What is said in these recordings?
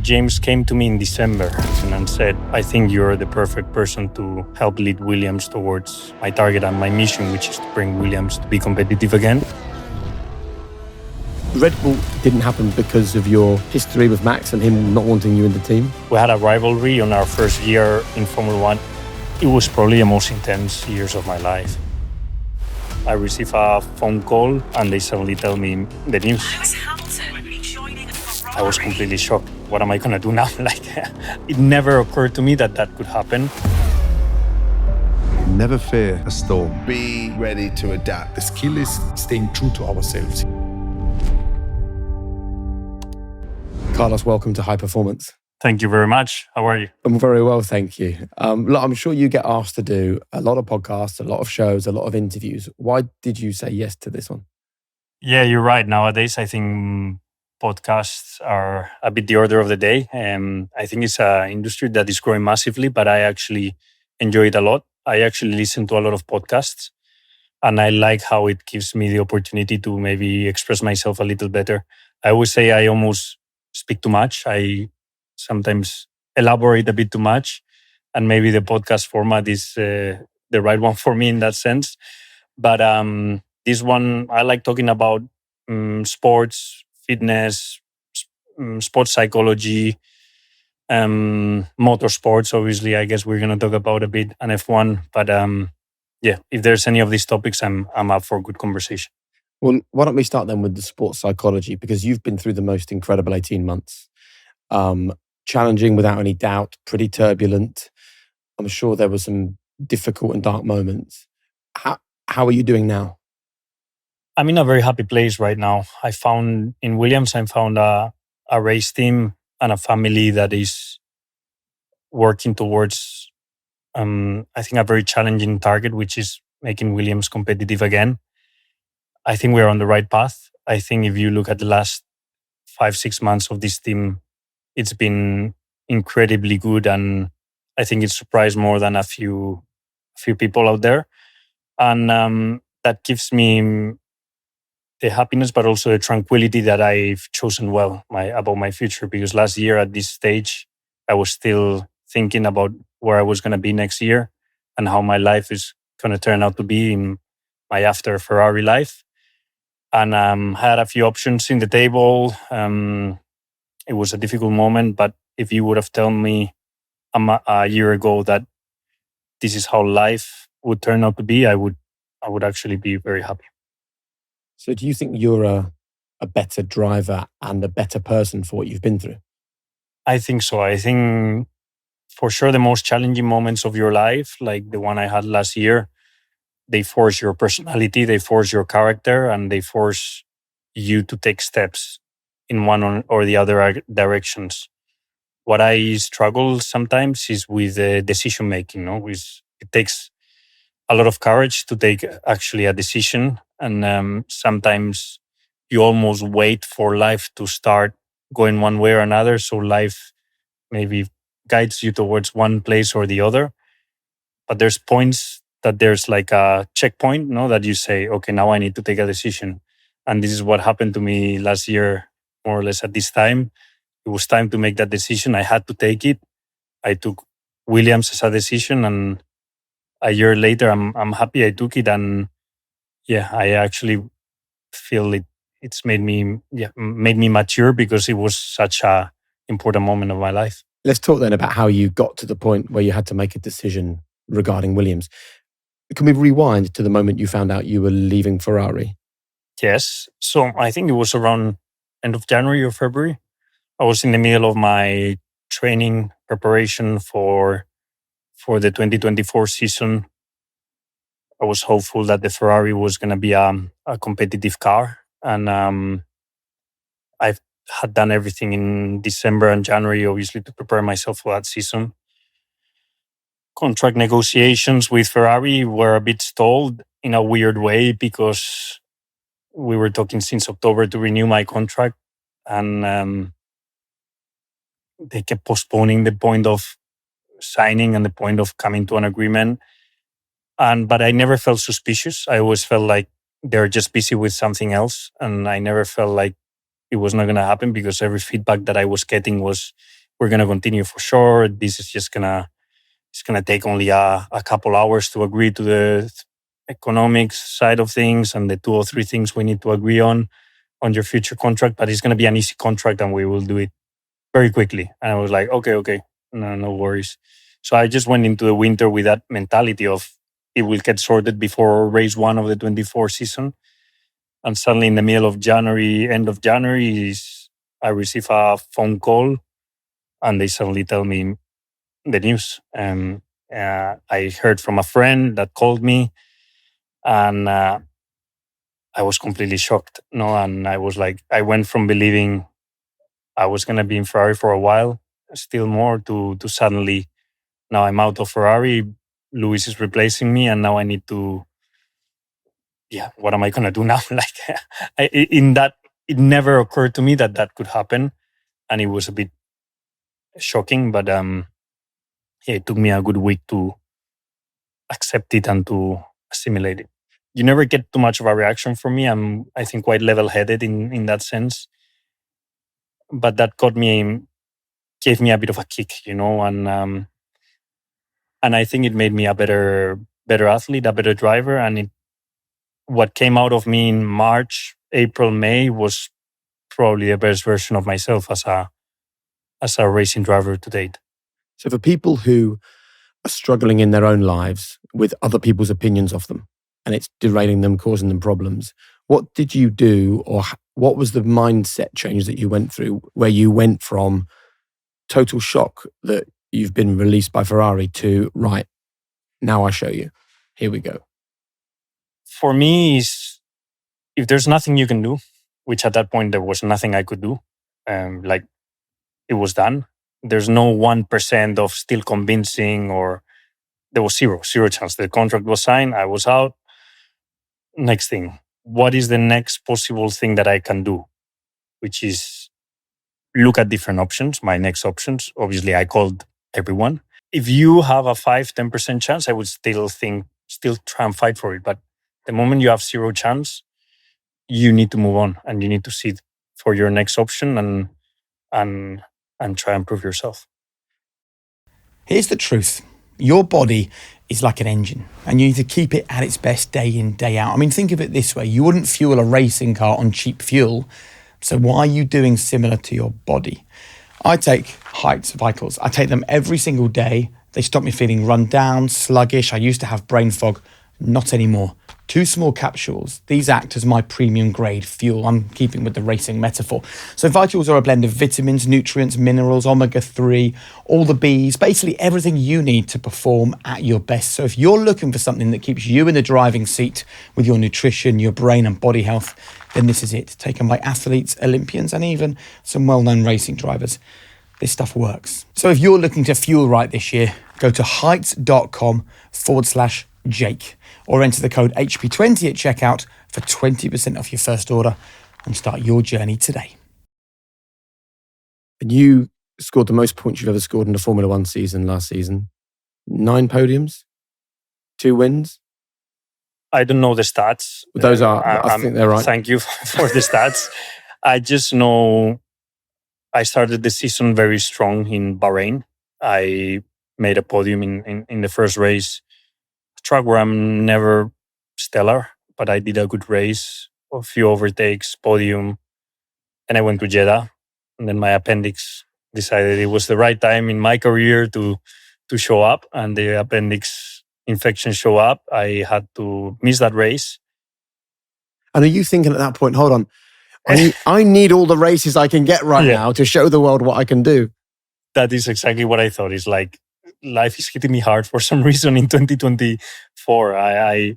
James came to me in December and said, I think you're the perfect person to help lead Williams towards my target and my mission, which is to bring Williams to be competitive again. Red Bull didn't happen because of your history with Max and him not wanting you in the team? We had a rivalry on our first year in Formula One. It was probably the most intense years of my life. I received a phone call and they suddenly tell me the news. I was completely shocked. What am I going to do now? It never occurred to me that that could happen. Never fear a storm. Be ready to adapt. The skill is staying true to ourselves. Carlos, welcome to High Performance. Thank you very much. How are you? I'm very well, thank you. Look, I'm sure you get asked to do a lot of podcasts, a lot of shows, a lot of interviews. Why did you say yes to this one? Yeah, you're right. Nowadays, I think podcasts are a bit the order of the day. I think it's an industry that is growing massively, but I actually enjoy it a lot. I actually listen to a lot of podcasts and I like how it gives me the opportunity to maybe express myself a little better. I always say I almost speak too much. I sometimes elaborate a bit too much, and maybe the podcast format is the right one for me in that sense. But this one, I like talking about sports, fitness, sports psychology, motorsports. Obviously, I guess we're going to talk about a bit and F1. But yeah, if there's any of these topics, I'm up for a good conversation. Well, why don't we start then with the sports psychology, because you've been through the most incredible 18 months. Challenging without any doubt, pretty turbulent. I'm sure there were some difficult and dark moments. How are you doing now? I'm in a very happy place right now. I found in Williams, I found a race team and a family that is working towards, I think, a very challenging target, which is making Williams competitive again. I think we're on the right path. I think if you look at the last 5-6 months of this team, it's been incredibly good, and I think it surprised more than a few people out there. And that gives me the happiness, but also the tranquility that I've chosen well about my future. Because last year at this stage, I was still thinking about where I was going to be next year and how my life is going to turn out to be in my after Ferrari life. And had a few options in the table. It was a difficult moment, but if you would have told me a year ago that this is how life would turn out to be, I would actually be very happy. So do you think you're a better driver and a better person for what you've been through? I think so. I think for sure the most challenging moments of your life, like the one I had last year, they force your personality, they force your character, and they force you to take steps in one or the other directions. What I struggle sometimes is with decision making. It takes a lot of courage to take actually a decision, and sometimes you almost wait for life to start going one way or another, so life maybe guides you towards one place or the other. But there's points that there's like a checkpoint, that you say, okay, now I need to take a decision. And this is what happened to me last year, more or less at this time. It was time to make that decision. I had to take it. I took Williams as a decision, and a year later, I'm happy I took it. And yeah, I actually feel it's made me mature, because it was such a important moment of my life. Let's talk then about how you got to the point where you had to make a decision regarding Williams. Can we rewind to the moment you found out you were leaving Ferrari? Yes. So I think it was around end of January or February. I was in the middle of my training preparation for the 2024 season. I was hopeful that the Ferrari was going to be a competitive car. And I had done everything in December and January, obviously, to prepare myself for that season. Contract negotiations with Ferrari were a bit stalled in a weird way, because we were talking since October to renew my contract, and they kept postponing the point of signing and the point of coming to an agreement. But I never felt suspicious. I always felt like they're just busy with something else, and I never felt like it was not going to happen, because every feedback that I was getting was we're gonna continue for sure. This is just it's gonna take only a couple hours to agree to the economics side of things and the 2 or 3 things we need to agree on your future contract. But it's gonna be an easy contract, and we will do it very quickly." And I was like, okay, no worries. So I just went into the winter with that mentality of it will get sorted before race 1 of the 24 season. And suddenly in the middle of January, end of January, I receive a phone call and they suddenly tell me the news. I heard from a friend that called me, and I was completely shocked. No, and I was like, I went from believing I was going to be in Ferrari for a while, still more, to suddenly now I'm out of Ferrari. Lewis is replacing me, and now I need to. Yeah, what am I going to do now? It never occurred to me that could happen, and it was a bit shocking. But it took me a good week to accept it and to assimilate it. You never get too much of a reaction from me. I think, quite level-headed in that sense. But that gave me a bit of a kick, and I think it made me a better athlete, a better driver, and what came out of me in March, April, May was probably the best version of myself as a racing driver to date. So for people who are struggling in their own lives with other people's opinions of them, and it's derailing them, causing them problems, what did you do, or what was the mindset change that you went through, where you went from total shock that you've been released by Ferrari to, right, now I show you, here we go? For me, if there's nothing you can do, which at that point there was nothing I could do, it was done. There's no 1% of still convincing, or there was zero chance. The contract was signed, I was out. Next thing, what is the next possible thing that I can do? Which is look at different options, my next options. Obviously, I called everyone. If you have a 5-10% chance, I would still try and fight for it. But the moment you have zero chance, you need to move on, and you need to sit for your next option and try and prove yourself. Here's the truth. Your body is like an engine, and you need to keep it at its best day in, day out. I mean, think of it this way. You wouldn't fuel a racing car on cheap fuel. So why are you doing similar to your body? I take Heights Vitals. I take them every single day. They stop me feeling run down, sluggish. I used to have brain fog. Not anymore. 2 small capsules. These act as my premium grade fuel. I'm keeping with the racing metaphor. So Vitals are a blend of vitamins, nutrients, minerals, omega-3, all the Bs, basically everything you need to perform at your best. So if you're looking for something that keeps you in the driving seat with your nutrition, your brain and body health, then this is it. Taken by athletes, Olympians, and even some well-known racing drivers. This stuff works. So if you're looking to fuel right this year, go to heights.com/Jake or enter the code HP20 at checkout for 20% off your first order and start your journey today. And you scored the most points you've ever scored in a Formula One season last season. 9 podiums, 2 wins. I don't know the stats. Those are, I think they're right. Thank you for the stats. I just know I started the season very strong in Bahrain. I made a podium in the first race. A track where I'm never stellar, but I did a good race, a few overtakes, podium. And I went to Jeddah. And then my appendix decided it was the right time in my career to show up. And the appendix infection show up. I had to miss that race. And are you thinking at that point, hold on, I need all the races I can get now to show the world what I can do? That is exactly what I thought. It's like life is hitting me hard for some reason in 2024. I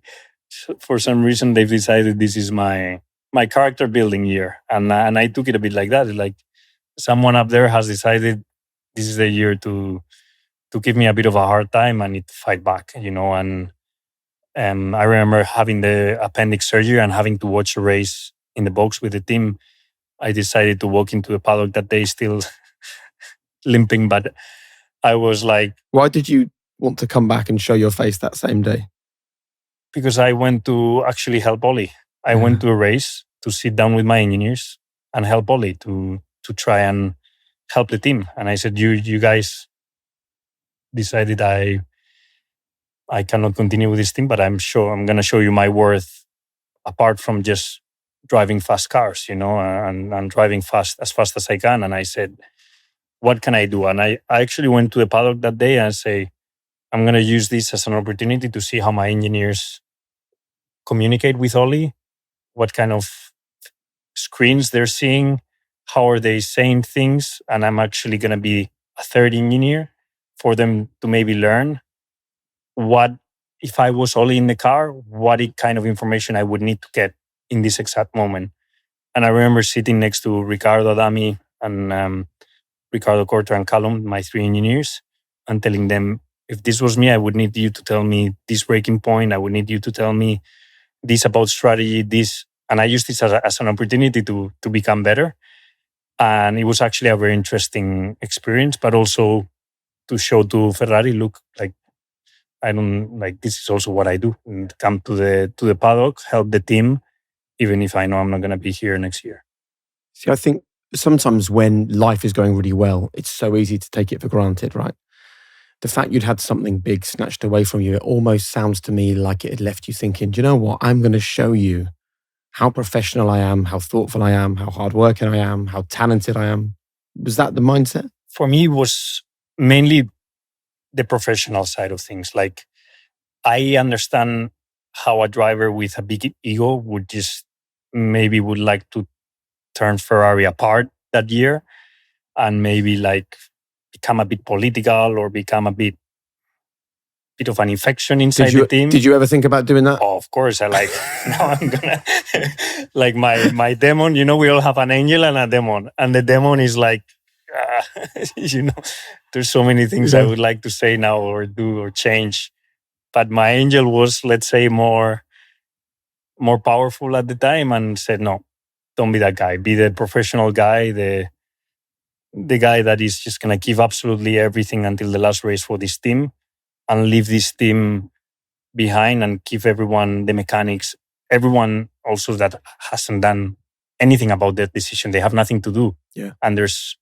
for some reason they've decided this is my character building year, and I took it a bit like that. It's like someone up there has decided this is the year to give me a bit of a hard time. I need to fight back, And I remember having the appendix surgery and having to watch a race in the box with the team. I decided to walk into the paddock that day still limping, but I was like... Why did you want to come back and show your face that same day? Because I went to actually help Ollie. I went to a race to sit down with my engineers and help Ollie to try and help the team. And I said, you guys decided I cannot continue with this team, but I'm sure I'm going to show you my worth apart from just driving fast cars, and driving as fast as I can. And I said, what can I do? And I actually went to the paddock that day and say, I'm going to use this as an opportunity to see how my engineers communicate with Oli, what kind of screens they're seeing, how are they saying things. And I'm actually going to be a third engineer for them to maybe learn what, if I was Oli in the car, what kind of information I would need to get in this exact moment. And I remember sitting next to Ricardo Adami and Ricardo Corter and Callum, my 3 engineers, and telling them, if this was me, I would need you to tell me this breaking point. I would need you to tell me this about strategy, this. And I used this as an opportunity to become better. And it was actually a very interesting experience, but also to show to Ferrari, look, like, this is also what I do. And come to the paddock, help the team, even if I know I'm not going to be here next year. See, I think sometimes when life is going really well, it's so easy to take it for granted, right? The fact you'd had something big snatched away from you, it almost sounds to me like it had left you thinking, do you know what? I'm going to show you how professional I am, how thoughtful I am, how hardworking I am, how talented I am. Was that the mindset? For me, it was mainly the professional side of things. Like, I understand how a driver with a big ego would like to turn Ferrari apart that year and maybe like become a bit political or become a bit of an infection inside the team. Did you ever think about doing that? Oh, of course. Now I'm gonna like my demon, we all have an angel and a demon. And the demon is like, there's so many things I would like to say now or do or change. But my angel was, let's say, more powerful at the time and said, no, don't be that guy. Be the professional guy, the guy that is just going to give absolutely everything until the last race for this team and leave this team behind and give everyone, the mechanics, everyone also that hasn't done anything about that decision. They have nothing to do. Yeah. And there's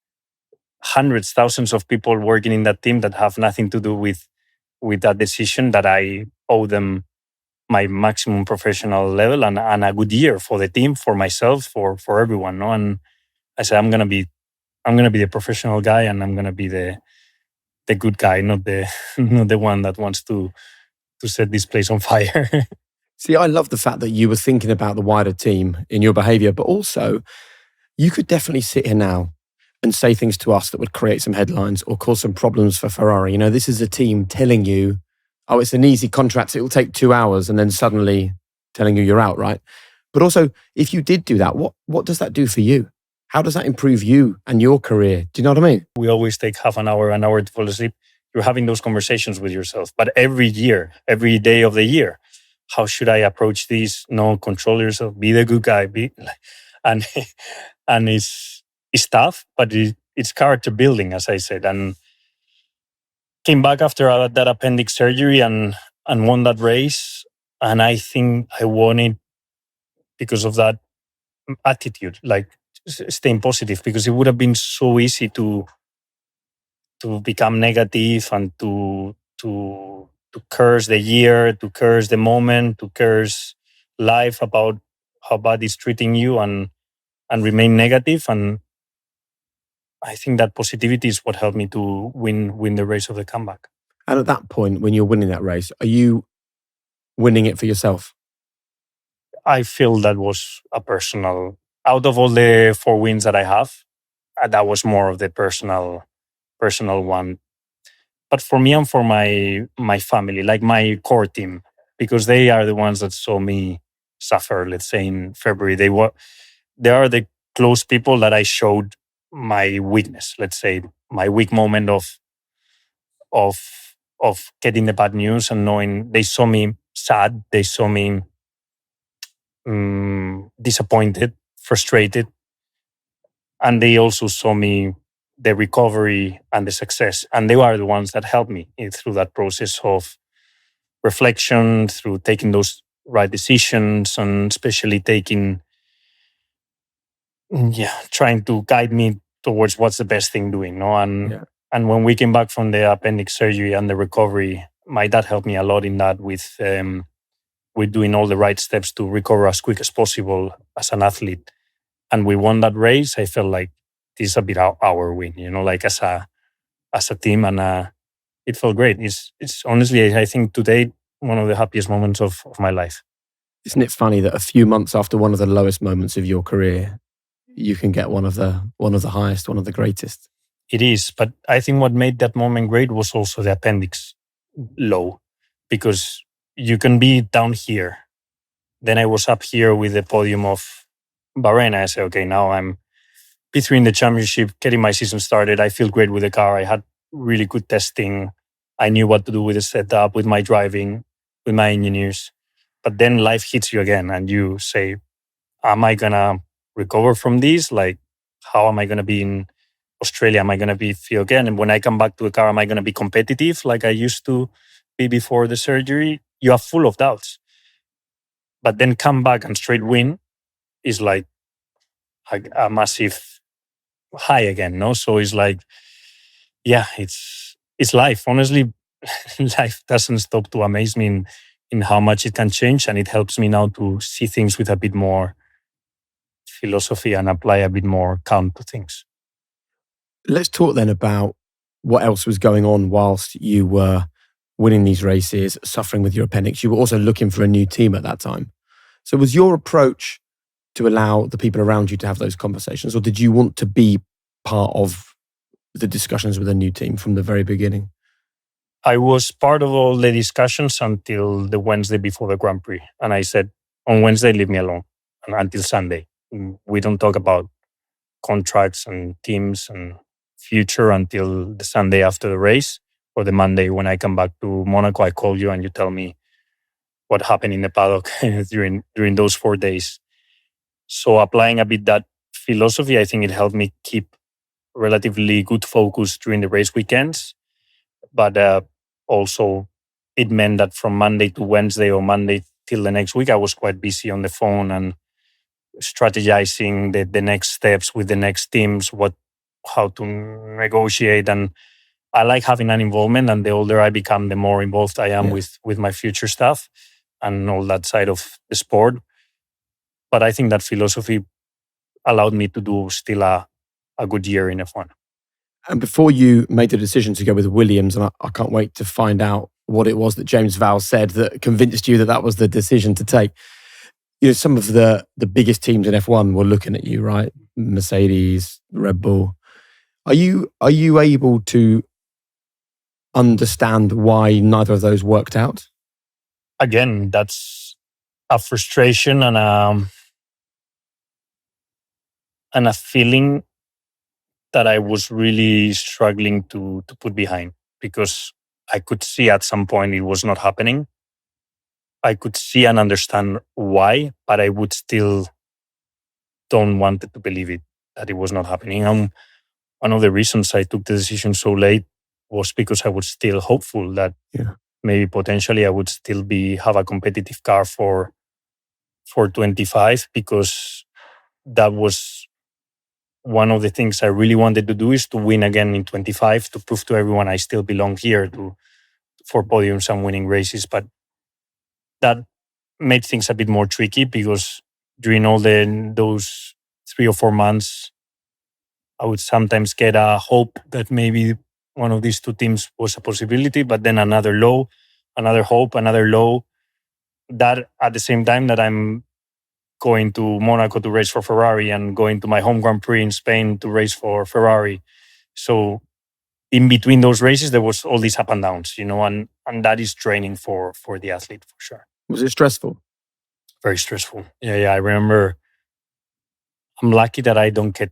hundreds, thousands of people working in that team that have nothing to do with that decision, that I owe them my maximum professional level and a good year for the team, for myself, for everyone. No? And I said, I'm gonna be the professional guy, and I'm gonna be the good guy, not the one that wants to set this place on fire. See, I love the fact that you were thinking about the wider team in your behavior, but also you could definitely sit here now and say things to us that would create some headlines or cause some problems for Ferrari. This is a team telling you, oh, it's an easy contract, it will take 2 hours, and then suddenly telling you you're out, right? But also, if you did do that, what does that do for you? How does that improve you and your career? Do you know what I mean? We always take half an hour to fall asleep. You're having those conversations with yourself. But every day of the year, how should I approach this? No, control yourself, be the good guy. And it's tough, but it's character building, as I said. And came back after that appendix surgery and won that race. And I think I won it because of that attitude, like staying positive, because it would have been so easy to become negative and to curse the year, to curse the moment, to curse life about how bad it's treating you and remain negative. And I think that positivity is what helped me to win the race of the comeback. And at that point, when you're winning that race, are you winning it for yourself? I feel that was a personal, out of all the 4 wins that I have, that was more of the personal one. But for me and for my family, like my core team, because they are the ones that saw me suffer, let's say in February, they are the close people that I showed my weakness, let's say my weak moment of getting the bad news and knowing they saw me sad, they saw me disappointed, frustrated, and they also saw me the recovery and the success, and they are the ones that helped me through that process of reflection, through taking those right decisions, and especially trying to guide me towards what's the best thing doing, no? And when we came back from the appendix surgery and the recovery, my dad helped me a lot in that with doing all the right steps to recover as quick as possible as an athlete. And we won that race. I felt like this is a bit our win, like as a team, and it felt great. It's honestly, I think today, one of the happiest moments of my life. Isn't it funny that a few months after one of the lowest moments of your career, you can get one of the highest, one of the greatest? It is, but I think what made that moment great was also the appendix low, because you can be down here. Then I was up here with the podium of Bahrain. I said, okay, now I'm P3 in the championship, getting my season started. I feel great with the car. I had really good testing. I knew what to do with the setup, with my driving, with my engineers. But then life hits you again and you say, am I going to recover from this? Like, how am I going to be in Australia? Am I going to be feel again? And when I come back to the car, am I going to be competitive like I used to be before the surgery? You are full of doubts. But then come back and straight win is like a massive high again, no? So it's like, yeah, it's life. Honestly, life doesn't stop to amaze me in how much it can change, and it helps me now to see things with a bit more philosophy and apply a bit more calm to things. Let's talk then about what else was going on whilst you were winning these races, suffering with your appendix. You were also looking for a new team at that time. So was your approach to allow the people around you to have those conversations, or did you want to be part of the discussions with a new team from the very beginning? I was part of all the discussions until the Wednesday before the Grand Prix. And I said, on Wednesday, leave me alone. And until Sunday, we don't talk about contracts and teams and future until the Sunday after the race, or the Monday when I come back to Monaco. I call you and you tell me what happened in the paddock during those 4 days. So applying a bit that philosophy, I think it helped me keep relatively good focus during the race weekends. But also it meant that from Monday to Wednesday or Monday till the next week, I was quite busy on the phone and strategizing the next steps with the next teams, how to negotiate. And I like having an involvement, and the older I become, the more involved I am with my future stuff and all that side of the sport. But I think that philosophy allowed me to do still a good year in F1. And before you made the decision to go with Williams, and I can't wait to find out what it was that James Vowles said that convinced you that was the decision to take. Some of the biggest teams in F1 were looking at you, right? Mercedes, Red Bull. Are you able to understand why neither of those worked out? Again, that's a frustration and a feeling that I was really struggling to put behind, because I could see at some point it was not happening. I could see and understand why, but I would still don't want to believe it, that it was not happening. And one of the reasons I took the decision so late was because I was still hopeful that maybe potentially I would still have a competitive car for 25, because that was one of the things I really wanted to do, is to win again in 25, to prove to everyone I still belong here for podiums and winning races. But that made things a bit more tricky, because during all those 3 or 4 months, I would sometimes get a hope that maybe one of these two teams was a possibility, but then another low, another hope, another low. That at the same time that I'm going to Monaco to race for Ferrari and going to my home Grand Prix in Spain to race for Ferrari. So in between those races, there was all these up and downs, and that is training for the athlete, for sure. Was it stressful? Very stressful. Yeah. I remember I'm lucky that I don't get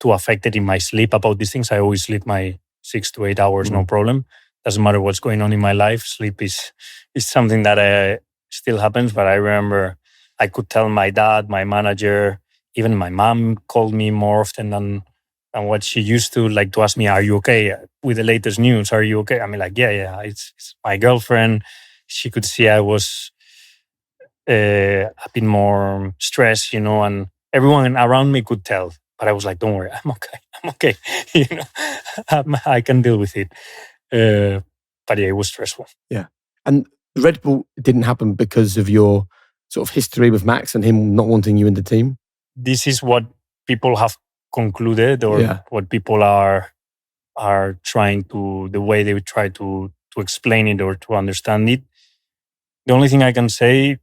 too affected in my sleep about these things. I always sleep my 6 to 8 hours, no problem. Doesn't matter what's going on in my life. Sleep is something that still happens. But I remember I could tell my dad, my manager, even my mom called me more often than what she used to, like to ask me, are you okay with the latest news? Are you okay? I mean, like, yeah, it's my girlfriend. She could see I was a bit more stressed, and everyone around me could tell. But I was like, don't worry, I'm okay. I can deal with it. But yeah, it was stressful. Yeah. And the Red Bull didn't happen because of your sort of history with Max and him not wanting you in the team? This is what people have concluded, or what people are trying to, the way they try to explain it or to understand it. The only thing I can say,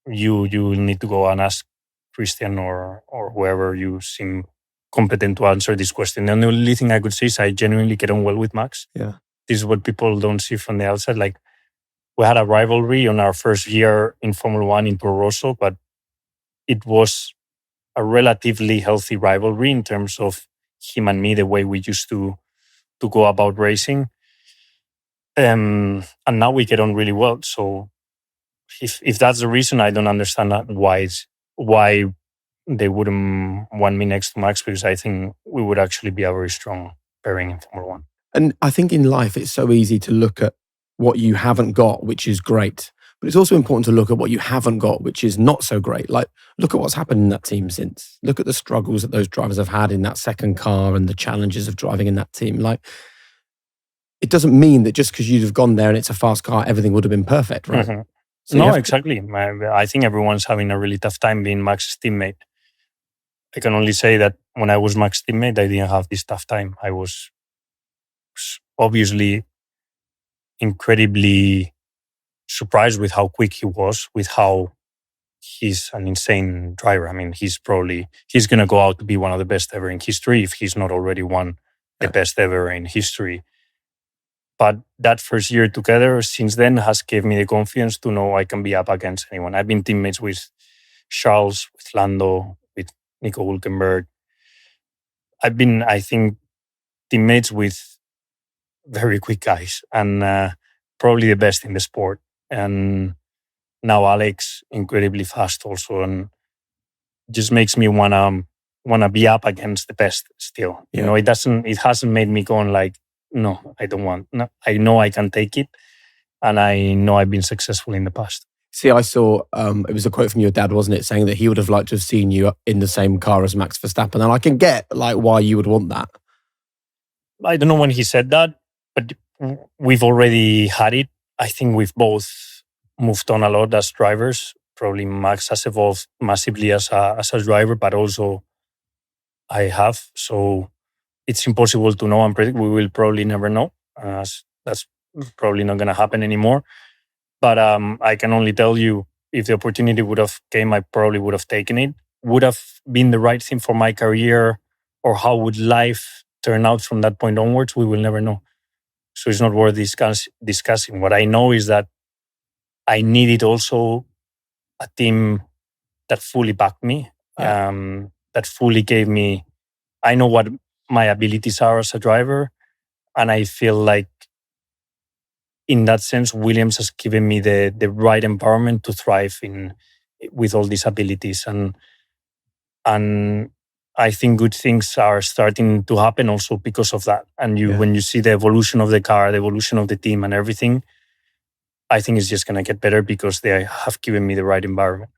you need to go and ask Christian or whoever you seem competent to answer this question. The only thing I could say is I genuinely get on well with Max. Yeah. This is what people don't see from the outside. Like, we had a rivalry on our first year in Formula One in Toro Rosso, but it was a relatively healthy rivalry in terms of him and me, the way we used to go about racing. And now we get on really well. So if that's the reason, I don't understand why they wouldn't want me next to Max, because I think we would actually be a very strong pairing in Formula One. And I think in life, it's so easy to look at what you haven't got, which is great. But it's also important to look at what you haven't got, which is not so great. Like, look at what's happened in that team since. Look at the struggles that those drivers have had in that second car and the challenges of driving in that team. Like, it doesn't mean that just because you'd have gone there and it's a fast car, everything would have been perfect, right? Mm-hmm. So no, exactly. I think everyone's having a really tough time being Max's teammate. I can only say that when I was Max's teammate, I didn't have this tough time. I was obviously incredibly surprised with how quick he was, with how he's an insane driver. I mean, he's going to go out to be one of the best ever in history, if he's not already one the best ever in history. But that first year together, since then, has given me the confidence to know I can be up against anyone. I've been teammates with Charles, with Lando, with Nico Hülkenberg. I've been, I think, teammates with very quick guys, and probably the best in the sport. And now Alex, incredibly fast also, and just makes me wanna be up against the best still. Yeah. You know, it hasn't made me going like, no, I don't want. No, I know I can take it, and I know I've been successful in the past. See, I saw, it was a quote from your dad, wasn't it? Saying that he would have liked to have seen you in the same car as Max Verstappen. And I can get like why you would want that. I don't know when he said that, but we've already had it. I think we've both moved on a lot as drivers. Probably Max has evolved massively as a driver, but also I have. So it's impossible to know and predict. We will probably never know. That's probably not going to happen anymore. But I can only tell you, if the opportunity would have came, I probably would have taken it. Would have been the right thing for my career, or how would life turn out from that point onwards? We will never know. So it's not worth discussing. What I know is that I needed also a team that fully backed me, that fully gave me, I know what my abilities are as a driver, and I feel like in that sense, Williams has given me the right environment to thrive with all these abilities. And I think good things are starting to happen also because of that. And when you see the evolution of the car, the evolution of the team and everything, I think it's just going to get better because they have given me the right environment.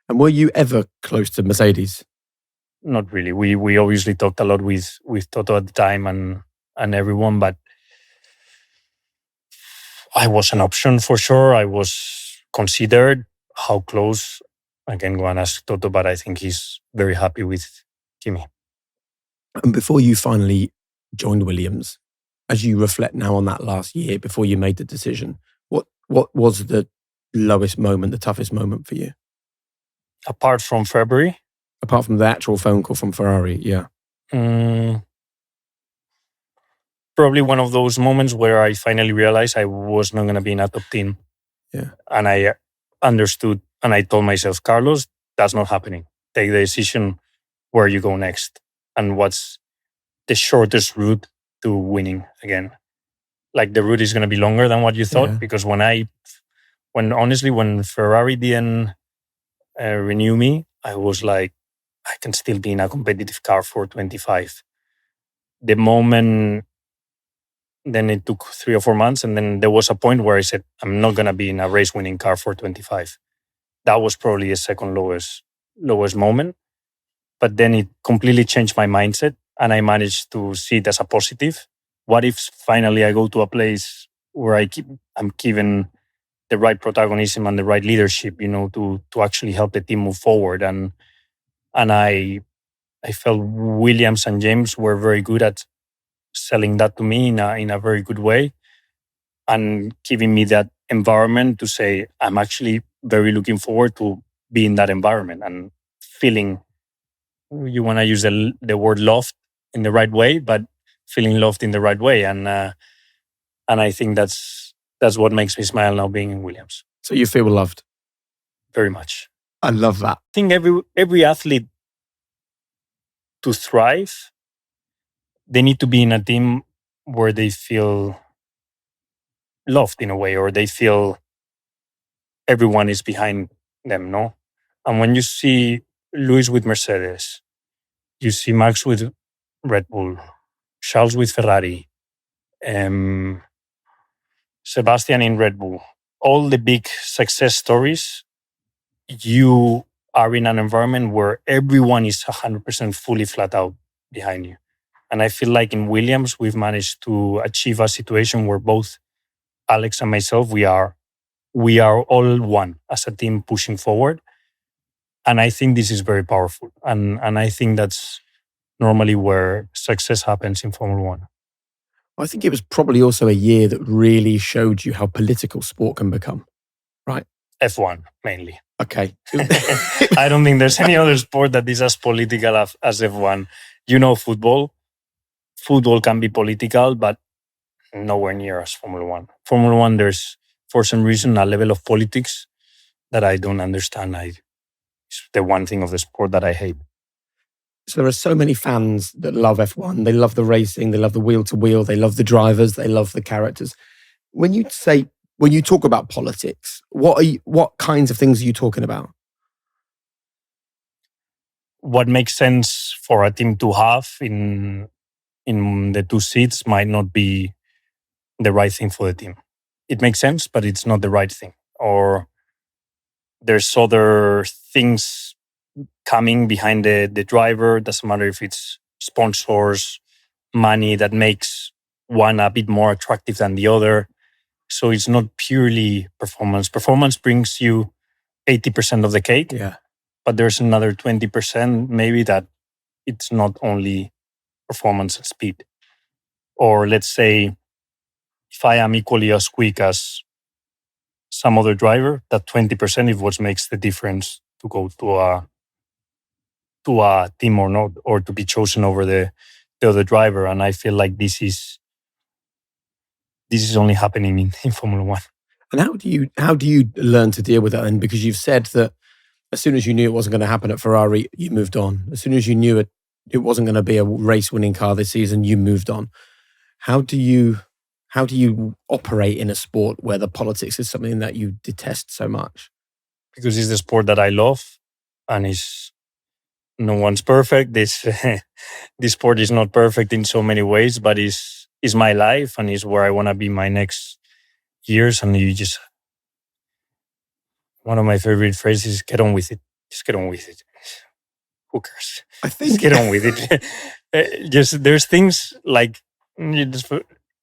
And were you ever close to Mercedes? Not really. We obviously talked a lot with Toto at the time and everyone, but I was an option for sure. I was considered. How close? Again, go and ask Toto, but I think he's very happy with Kimi. And before you finally joined Williams, as you reflect now on that last year before you made the decision, what was the lowest moment, the toughest moment for you? Apart from February? Apart from the actual phone call from Ferrari, yeah. Probably one of those moments where I finally realized I was not going to be in a top team. Yeah. And I understood, and I told myself, Carlos, that's not happening. Take the decision where you go next and what's the shortest route to winning again. Like, the route is going to be longer than what you thought, because when Ferrari didn't renew me, I was like, I can still be in a competitive car for 25. The moment, then it took 3 or 4 months, and then there was a point where I said, I'm not going to be in a race-winning car for 25. That was probably the second lowest moment. But then it completely changed my mindset, and I managed to see it as a positive. What if finally I go to a place where I'm given the right protagonism and the right leadership, to actually help the team move forward. And I felt Williams and James were very good at selling that to me in a very good way, and giving me that environment to say, I'm actually very looking forward to be in that environment and feeling, you want to use the word loved in the right way, but feeling loved in the right way. And I think that's what makes me smile now being in Williams. So you feel loved? Very much. I love that. I think every athlete, to thrive, they need to be in a team where they feel loved in a way, or they feel everyone is behind them, no? And when you see Lewis with Mercedes, you see Max with Red Bull, Charles with Ferrari, Sebastian in Red Bull, all the big success stories, you are in an environment where everyone is 100% fully flat out behind you. And I feel like in Williams, we've managed to achieve a situation where both Alex and myself, we are all one as a team pushing forward. And I think this is very powerful. And I think that's normally where success happens in Formula One. I think it was probably also a year that really showed you how political sport can become, right? F1, mainly. Okay. I don't think there's any other sport that is as political as F1. Football. Football can be political, but nowhere near as Formula One. Formula One, there's, for some reason, a level of politics that I don't understand. It's the one thing of the sport that I hate. So there are so many fans that love F1. They love the racing. They love the wheel-to-wheel. They love the drivers. They love the characters. When you talk about politics, what kinds of things are you talking about? What makes sense for a team to have in the two seats might not be the right thing for the team. It makes sense, but it's not the right thing. Or there's other things coming behind the driver. Doesn't matter if it's sponsors, money that makes one a bit more attractive than the other. So it's not purely performance. Performance brings you 80% of the cake. Yeah. But there's another 20% maybe that it's not only performance and speed. Or let's say if I am equally as quick as some other driver, that 20% is what makes the difference to go to a team or not, or to be chosen over the other driver. And I feel like this is only happening in Formula One. And how do you learn to deal with that then? Because you've said that as soon as you knew it wasn't going to happen at Ferrari, you moved on. As soon as you knew it wasn't going to be a race-winning car this season, you moved on. How do you operate in a sport where the politics is something that you detest so much? Because it's the sport that I love, and no one's perfect. This sport is not perfect in so many ways, but is my life and is where I want to be my next years. And one of my favorite phrases is "get on with it." Just get on with it. Who cares? I think just get on with it. Just there's things like you just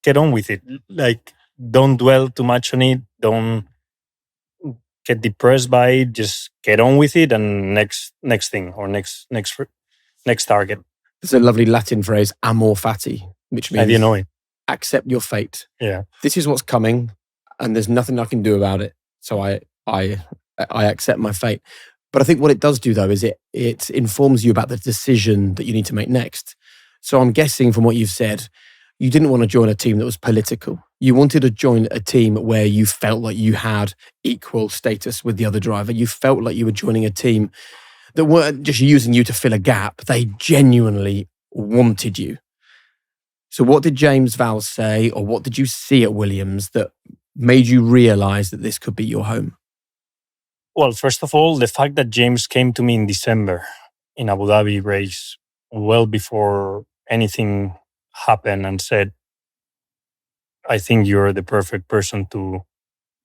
get on with it. Like don't dwell too much on it. Don't get depressed by it. Just get on with it, and next thing or next target. There's a lovely Latin phrase, amor fati, which means I didn't know it. Accept your fate. Yeah. This is what's coming, and there's nothing I can do about it. So I accept my fate. But I think what it does do, though, is it informs you about the decision that you need to make next. So I'm guessing from what you've said, you didn't want to join a team that was political. You wanted to join a team where you felt like you had equal status with the other driver. You felt like you were joining a team that weren't just using you to fill a gap. They genuinely wanted you. So what did James Vowles say, or what did you see at Williams that made you realise that this could be your home? Well, first of all, the fact that James came to me in December in Abu Dhabi race, well before anything happened, and said, I think you're the perfect person to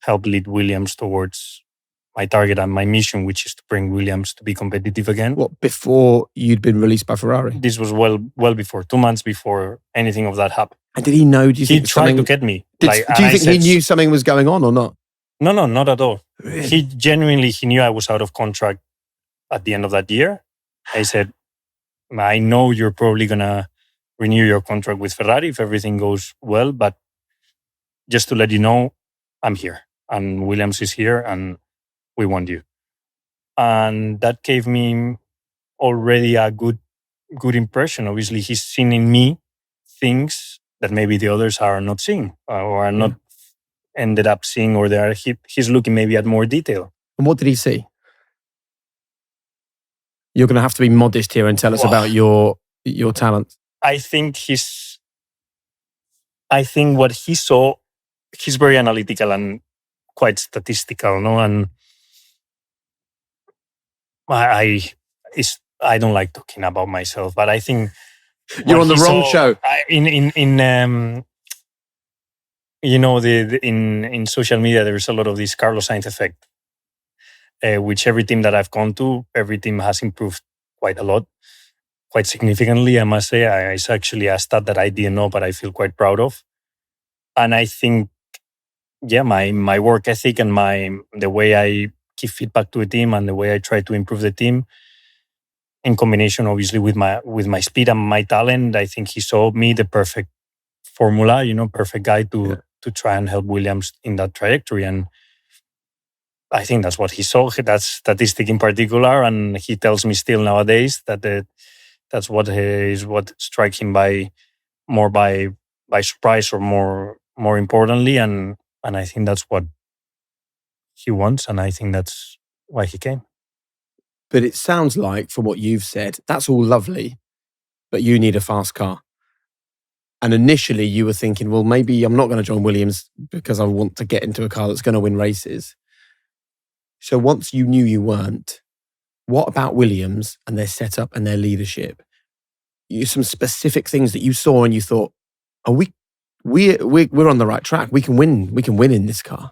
help lead Williams towards my target and my mission, which is to bring Williams to be competitive again. What, before you'd been released by Ferrari? This was well before, 2 months before anything of that happened. And did he know? Do you He think tried to get me. do you think he knew something was going on or not? No, not at all. Really? He knew I was out of contract at the end of that year. I said, I know you're probably going to renew your contract with Ferrari if everything goes well, but just to let you know, I'm here and Williams is here and we want you. And that gave me already a good impression. Obviously, he's seen in me things that maybe the others are not seeing or are not ended up seeing, or he's looking maybe at more detail. And what did he see? You're going to have to be modest here and tell us about your talent. I think what he saw, he's very analytical and quite statistical, no? And I don't like talking about myself, but I think you're on the wrong show. In social media, there's a lot of this Carlos Sainz effect, which every team that I've gone to, every team has improved quite a lot, quite significantly, I must say. It's actually a stat that I didn't know, but I feel quite proud of. And I think, my work ethic and the way I give feedback to a team and the way I try to improve the team, in combination, obviously, with my speed and my talent, I think he saw me the perfect formula, perfect guy to try and help Williams in that trajectory. And I think that's what he saw, that statistic in particular. And he tells me still nowadays that that's what strikes him by surprise, or more importantly. And I think that's what he wants. And I think that's why he came. But it sounds like, from what you've said, that's all lovely, but you need a fast car. And initially you were thinking, well, maybe I'm not going to join Williams because I want to get into a car that's going to win races. So once you knew you weren't, what about Williams and their setup and their leadership? Some specific things that you saw and you thought, we're on the right track. We can win in this car.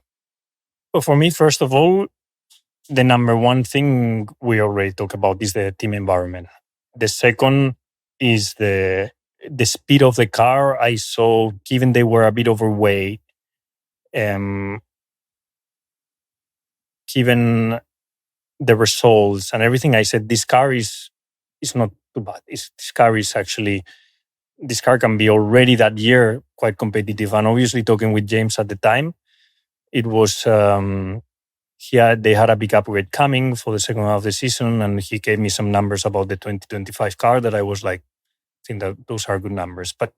Well, for me, first of all, the number one thing we already talked about is the team environment. The second is the speed of the car. I saw, given they were a bit overweight, given the results and everything, I said, this car is not too bad. This car can be already that year quite competitive. And obviously, talking with James at the time, it was they had a big upgrade coming for the second half of the season, and he gave me some numbers about the 2025 car that I was like, I think that those are good numbers. But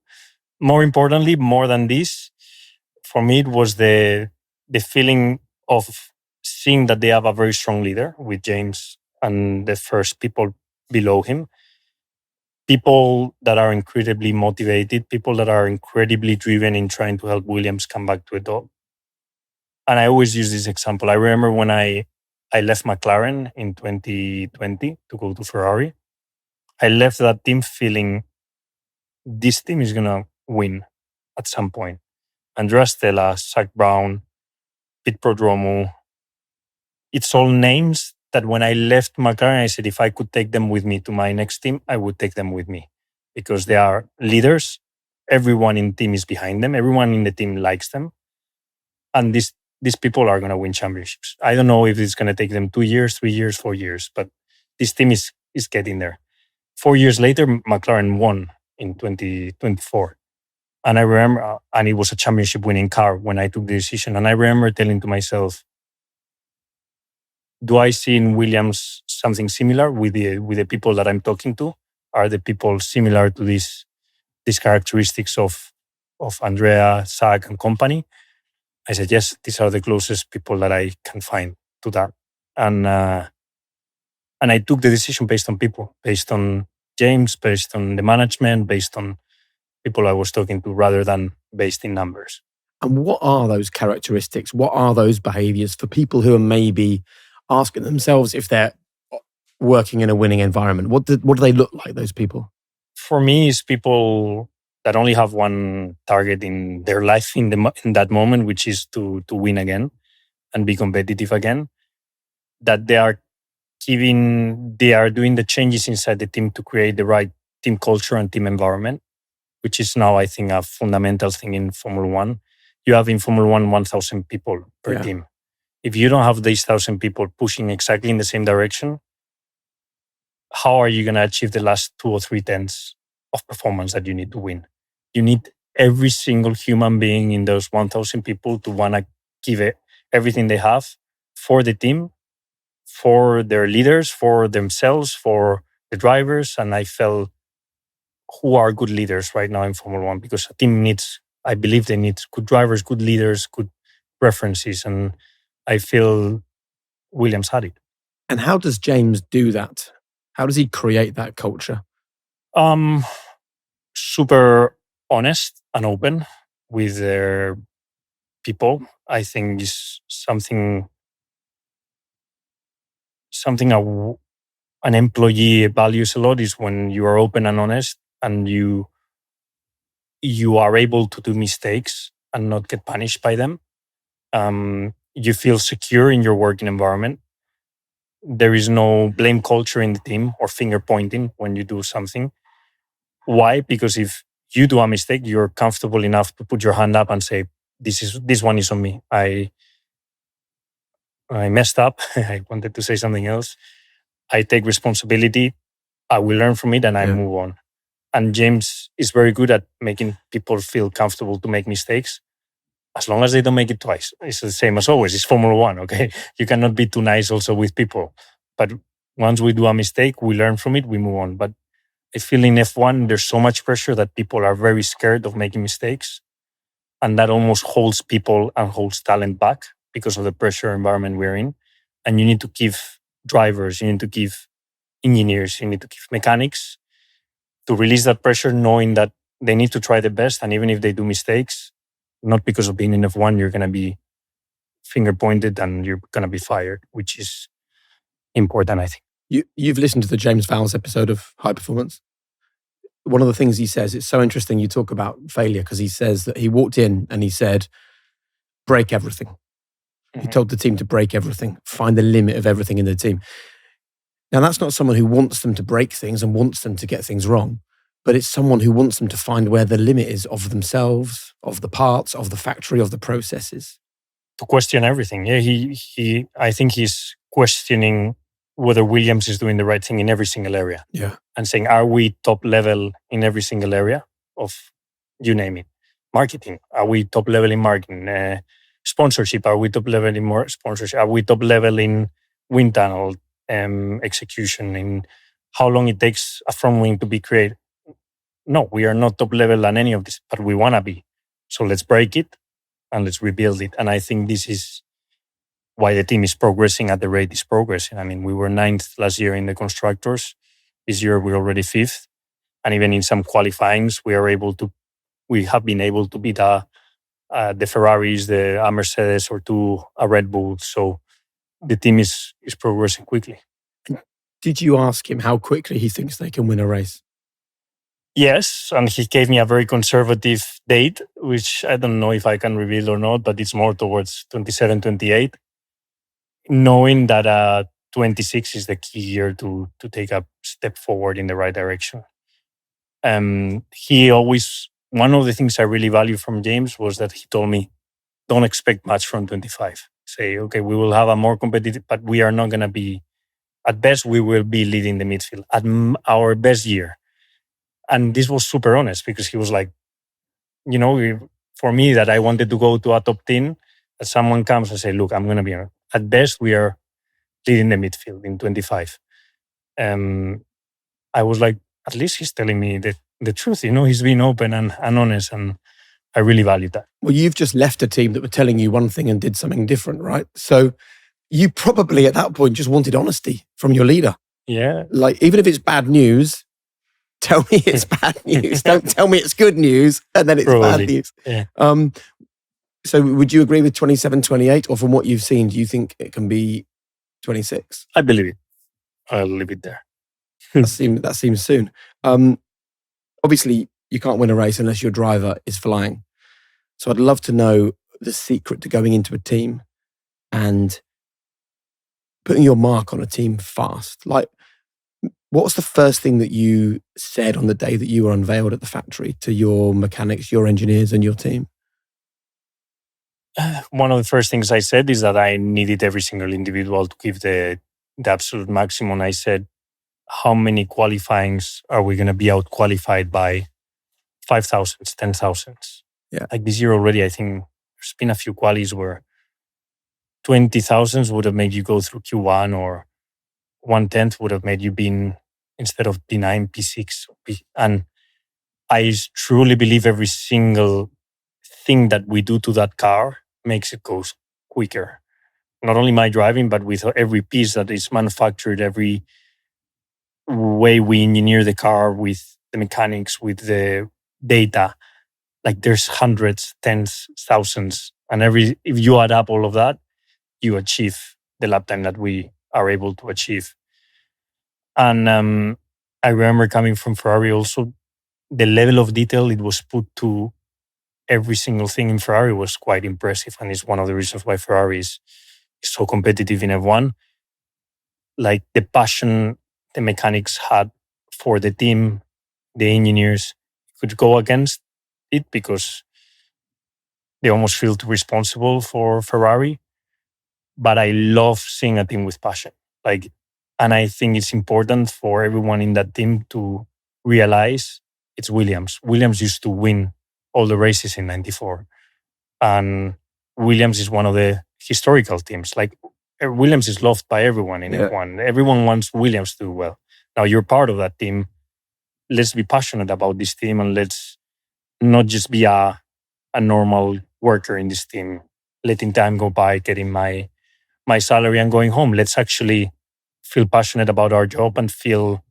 more importantly, more than this, for me, it was the feeling of seeing that they have a very strong leader with James and the first people below him. People that are incredibly motivated, people that are incredibly driven in trying to help Williams come back to a top. And I always use this example. I remember when I left McLaren in 2020 to go to Ferrari, I left that team feeling this team is going to win at some point. Andrea Stella, Zach Brown, Pete Prodromo, it's all names that when I left McLaren, I said, if I could take them with me to my next team, I would take them with me because they are leaders. Everyone in the team is behind them. Everyone in the team likes them. And these people are going to win championships. I don't know if it's going to take them 2 years, 3 years, 4 years, but this team is getting there. 4 years later, McLaren won in 2024. And I remember, and it was a championship winning car when I took the decision. And I remember telling to myself, do I see in Williams something similar with the people that I'm talking to? Are the people similar to these characteristics of Andrea, Zach, and company? I said, yes, these are the closest people that I can find to that. And I took the decision based on people, based on James, based on the management, based on people I was talking to, rather than based in numbers. And what are those characteristics? What are those behaviors for people who are maybe asking themselves if they're working in a winning environment? What do they look like, those people? For me, it's people that only have one target in their life in that moment, which is to win again and be competitive again. that they are doing the changes inside the team to create the right team culture and team environment, which is now, I think, a fundamental thing in Formula One. You have in Formula One 1,000 people per team. If you don't have these 1,000 people pushing exactly in the same direction, how are you going to achieve the last 2 or 3 tenths of performance that you need to win? You need every single human being in those 1,000 people to want to give it everything they have for the team, for their leaders, for themselves, for the drivers. And I felt who are good leaders right now in Formula One, because a team I believe they need good drivers, good leaders, good references. And I feel Williams had it. And how does James do that? How does he create that culture? Super honest and open with their people. I think is something an employee values a lot, is when you are open and honest and you are able to do mistakes and not get punished by them. You feel secure in your working environment. There is no blame culture in the team or finger pointing when you do something. Why? Because if you do a mistake, you're comfortable enough to put your hand up and say, this one is on me. I messed up. I wanted to say something else. I take responsibility. I will learn from it and I move on. And James is very good at making people feel comfortable to make mistakes, as long as they don't make it twice. It's the same as always. It's Formula One, okay? You cannot be too nice also with people. But once we do a mistake, we learn from it, we move on. But I feel in F1, there's so much pressure that people are very scared of making mistakes. And that almost holds people and holds talent back because of the pressure environment we're in. And you need to give drivers, you need to give engineers, you need to give mechanics to release that pressure, knowing that they need to try the best. And even if they do mistakes, not because of being in F1, you're going to be finger pointed and you're going to be fired, which is important, I think. You've listened to the James Vowles episode of High Performance. One of the things he says, it's so interesting you talk about failure, because he says that he walked in and he said, break everything. Mm-hmm. He told the team to break everything, find the limit of everything in the team. Now, that's not someone who wants them to break things and wants them to get things wrong, but it's someone who wants them to find where the limit is of themselves, of the parts, of the factory, of the processes. To question everything. Yeah, I think he's questioning whether Williams is doing the right thing in every single area. Yeah. And saying, are we top level in every single area of, you name it, marketing? Are we top level in marketing? Sponsorship? Are we top level in more sponsorship? Are we top level in wind tunnel execution? In how long it takes a front wing to be created? No, we are not top level on any of this, but we want to be. So let's break it and let's rebuild it. And I think this is why the team is progressing at the rate it's progressing. I mean, we were 9th last year in the constructors. This year we're already 5th. And even in some qualifyings, we have been able to beat the Ferraris, a Mercedes, or a Red Bull. So the team is progressing quickly. Did you ask him how quickly he thinks they can win a race? Yes, and he gave me a very conservative date, which I don't know if I can reveal or not, but it's more towards 27, 28, knowing that 26 is the key year to take a step forward in the right direction. He always, one of the things I really value from James was that he told me, don't expect much from 25. Say, okay, we will have a more competitive, but we are not going to be, at best, we will be leading the midfield at our best year. And this was super honest, because he was like, for me, that I wanted to go to a top 10, that someone comes and say, look, I'm going to be, at best, we are leading the midfield in 25. I was like, at least he's telling me the truth. He's being open and honest, and I really value that. Well, you've just left a team that were telling you one thing and did something different, right? So you probably at that point just wanted honesty from your leader. Yeah. Like, even if it's bad news, tell me it's bad news. Don't tell me it's good news and then it's bad news. Yeah. So would you agree with 27, 28? Or from what you've seen, do you think it can be 26? I believe it. I'll leave it there. That seems soon. Obviously, you can't win a race unless your driver is flying. So I'd love to know the secret to going into a team and putting your mark on a team fast. Like, what was the first thing that you said on the day that you were unveiled at the factory to your mechanics, your engineers, and your team? One of the first things I said is that I needed every single individual to give the absolute maximum. I said, how many qualifyings are we going to be out qualified by 5,000s, 10,000s? Yeah. Like this year already, I think there's been a few qualies where 20,000s would have made you go through Q1, or 1/10 would have made you been, instead of P9, P6. And I truly believe every single thing that we do to that car makes it go quicker. Not only my driving, but with every piece that is manufactured, every way we engineer the car, with the mechanics, with the data. Like there's hundreds, tens, thousands. And if you add up all of that, you achieve the lap time that we are able to achieve. And I remember coming from Ferrari also, the level of detail it was put to every single thing in Ferrari was quite impressive. And it's one of the reasons why Ferrari is so competitive in F1. Like the passion the mechanics had for the team, the engineers could go against it because they almost feel too responsible for Ferrari. But I love seeing a team with passion. And I think it's important for everyone in that team to realize it's Williams. Williams used to win all the races in 94. And Williams is one of the historical teams. Like Williams is loved by everyone in F1. Everyone wants Williams to do well. Now you're part of that team. Let's be passionate about this team, and let's not just be a normal worker in this team, letting time go by, getting my salary and going home. Let's actually feel passionate about our job and feel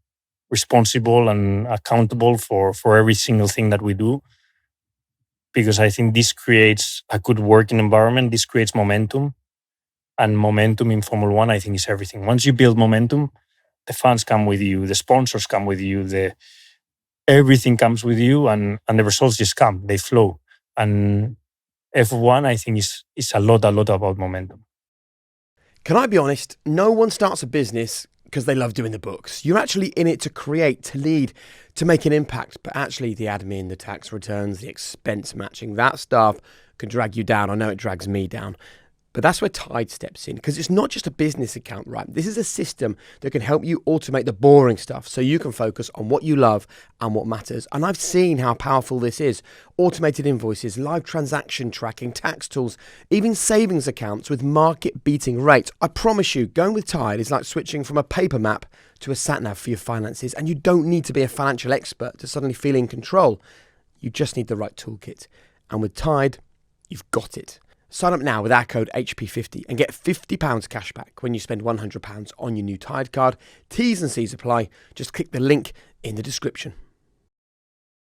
responsible and accountable for every single thing that we do. Because I think this creates a good working environment. This creates momentum. And momentum in Formula One, I think, is everything. Once you build momentum, the fans come with you, the sponsors come with you, everything comes with you, and the results just come. They flow. And F1, I think, is a lot about momentum. Can I be honest? No one starts a business because they love doing the books. You're actually in it to create, to lead, to make an impact. But actually the admin, the tax returns, the expense matching, that stuff can drag you down. I know it drags me down. But that's where Tide steps in, because it's not just a business account, right? This is a system that can help you automate the boring stuff so you can focus on what you love and what matters. And I've seen how powerful this is. Automated invoices, live transaction tracking, tax tools, even savings accounts with market-beating rates. I promise you, going with Tide is like switching from a paper map to a sat-nav for your finances. And you don't need to be a financial expert to suddenly feel in control. You just need the right toolkit. And with Tide, you've got it. Sign up now with our code HP50 and get £50 cash back when you spend £100 on your new Tide card. T's and C's apply. Just click the link in the description.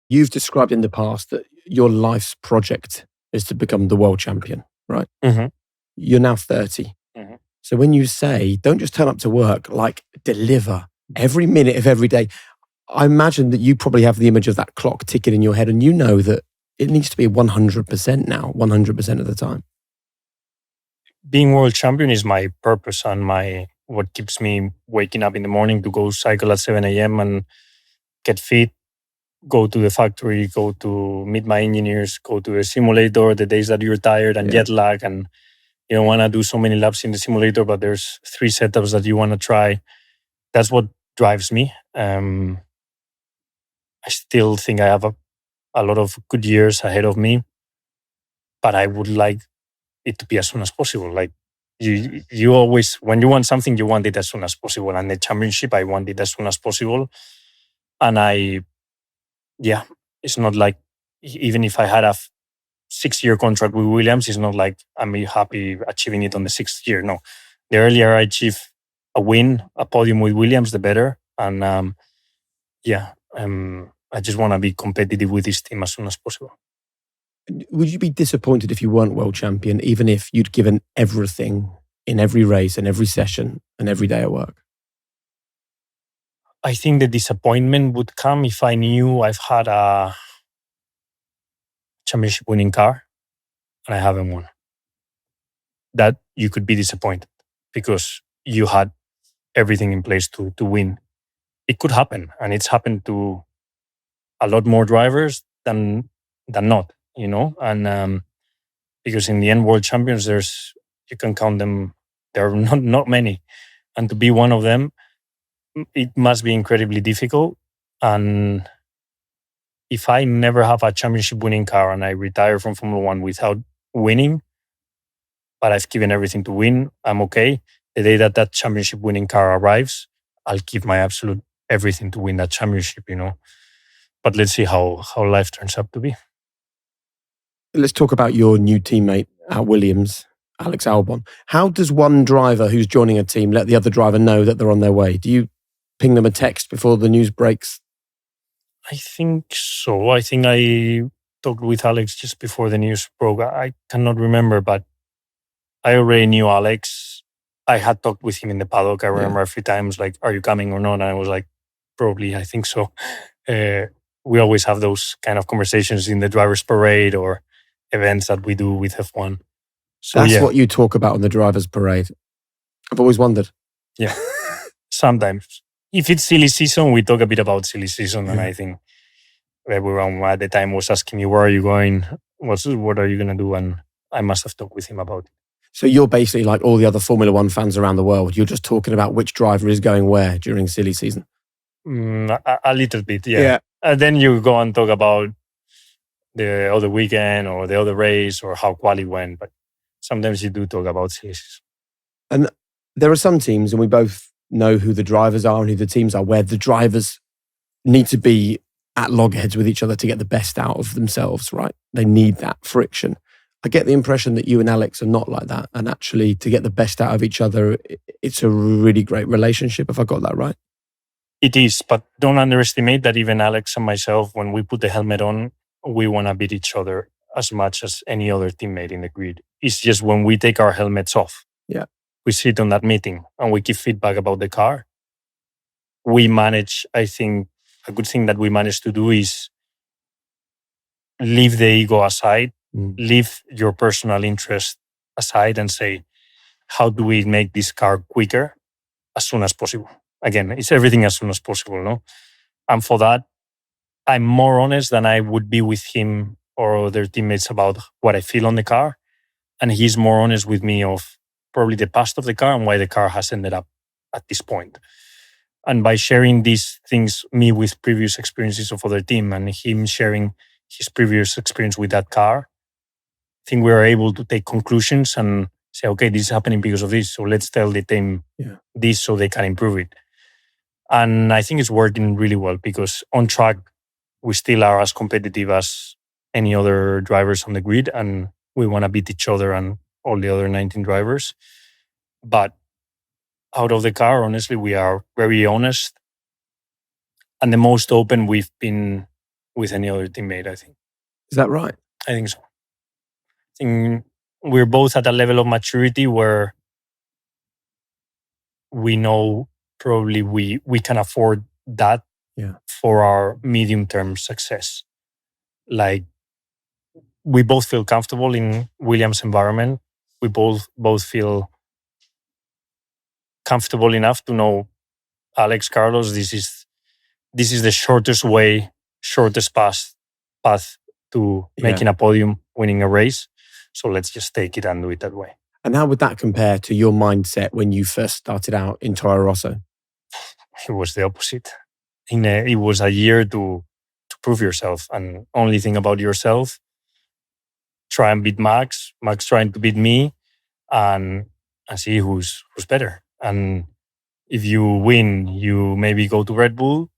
You've described in the past that your life's project is to become the world champion, right? Mm-hmm. You're now 30. Mm-hmm. So when you say, don't just turn up to work, like deliver every minute of every day, I imagine that you probably have the image of that clock ticking in your head, and you know that it needs to be 100% now, 100% of the time. Being world champion is my purpose and what keeps me waking up in the morning to go cycle at 7 a.m. and get fit, go to the factory, go to meet my engineers, go to the simulator the days that you're tired and jet lag, and you don't want to do so many laps in the simulator, but there's 3 setups that you want to try. That's what drives me. I still think I have a lot of good years ahead of me, but I would like it to be as soon as possible. Like you always, when you want something, you want it as soon as possible. And the championship, I want it as soon as possible. And it's not like, even if I had a 6-year contract with Williams, it's not like I'm happy achieving it on the 6th year. No, the earlier I achieve a win, a podium with Williams, the better. And I just want to be competitive with this team as soon as possible. Would you be disappointed if you weren't world champion, even if you'd given everything in every race and every session and every day at work? I think the disappointment would come if I knew I've had a championship winning car and I haven't won. That you could be disappointed, because you had everything in place to win. It could happen, and it's happened to a lot more drivers than not, and because in the end, world champions, you can count them. There are not many, and to be one of them, it must be incredibly difficult. And if I never have a championship winning car and I retire from Formula One without winning, but I've given everything to win, I'm okay. The day that championship winning car arrives, I'll give my absolute everything to win that championship, But let's see how life turns out to be. Let's talk about your new teammate at Williams, Alex Albon. How does one driver who's joining a team let the other driver know that they're on their way? Do you ping them a text before the news breaks? I think so. I think I talked with Alex just before the news broke. I cannot remember, but I already knew Alex. I had talked with him in the paddock. I remember a few times, like, are you coming or not? And I was like, probably, I think so. We always have those kind of conversations in the driver's parade or events that we do with F1. So that's what you talk about on the driver's parade. I've always wondered. Yeah, sometimes. If it's silly season, we talk a bit about silly season. And I think everyone at the time was asking me, where are you going? What are you going to do? And I must have talked with him about it. So you're basically like all the other Formula One fans around the world. You're just talking about which driver is going where during silly season. A little bit, yeah. And then you go and talk about the other weekend or the other race or how quali went. But sometimes you do talk about silly season. And there are some teams, and we both know who the drivers are and who the teams are, where the drivers need to be at loggerheads with each other to get the best out of themselves, right? They need that friction. I get the impression that you and Alex are not like that. And actually, to get the best out of each other, it's a really great relationship, if I got that right. It is, but don't underestimate that even Alex and myself, when we put the helmet on, we want to beat each other as much as any other teammate in the grid. It's just when we take our helmets off, we sit on that meeting and we give feedback about the car. We manage, I think, a good thing that we managed to do is leave the ego aside, leave your personal interest aside and say, how do we make this car quicker as soon as possible? Again, it's everything as soon as possible, no? And for that, I'm more honest than I would be with him or other teammates about what I feel on the car. And he's more honest with me of probably the past of the car and why the car has ended up at this point. And by sharing these things, me with previous experiences of other team and him sharing his previous experience with that car, I think we are able to take conclusions and say, okay, this is happening because of this. So let's tell the team this so they can improve it. And I think it's working really well because on track, we still are as competitive as any other drivers on the grid and we want to beat each other and all the other 19 drivers. But out of the car, honestly, we are very honest and the most open we've been with any other teammate, I think. Is that right? I think so. I think we're both at a level of maturity where we know probably we can afford that for our medium-term success. Like, we both feel comfortable in Williams' environment. We both feel comfortable enough to know, Alex, Carlos, this is the shortest path to making a podium, winning a race. So let's just take it and do it that way. And how would that compare to your mindset when you first started out in Toro Rosso? It was the opposite. It was a year to prove yourself and only think about yourself. Try and beat Max trying to beat me, and see who's better. And if you win, you maybe go to Red Bull.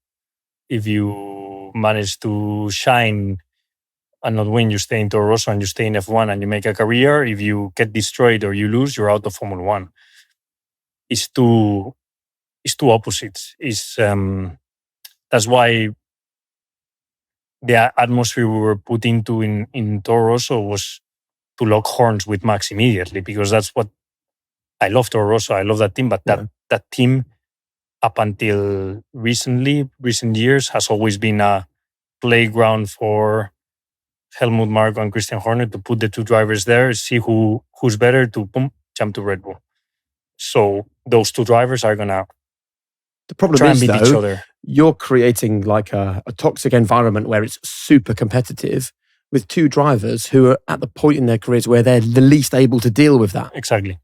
If you manage to shine and not win, you stay in Toro Rosso and you stay in F1 and you make a career. If you get destroyed or you lose, you're out of Formula One. It's two opposites. That's why the atmosphere we were put into in Toro Rosso was to lock horns with Max immediately, because that's what I love. Toro Rosso, I love that team, but that team up until recent years has always been a playground for Helmut Marko and Christian Horner to put the two drivers there, see who's better, to jump to Red Bull. So those two drivers are going to The problem try and is, beat each though, other. you're creating like a toxic environment where it's super competitive with two drivers who are at the point in their careers where they're the least able to deal with that. Exactly.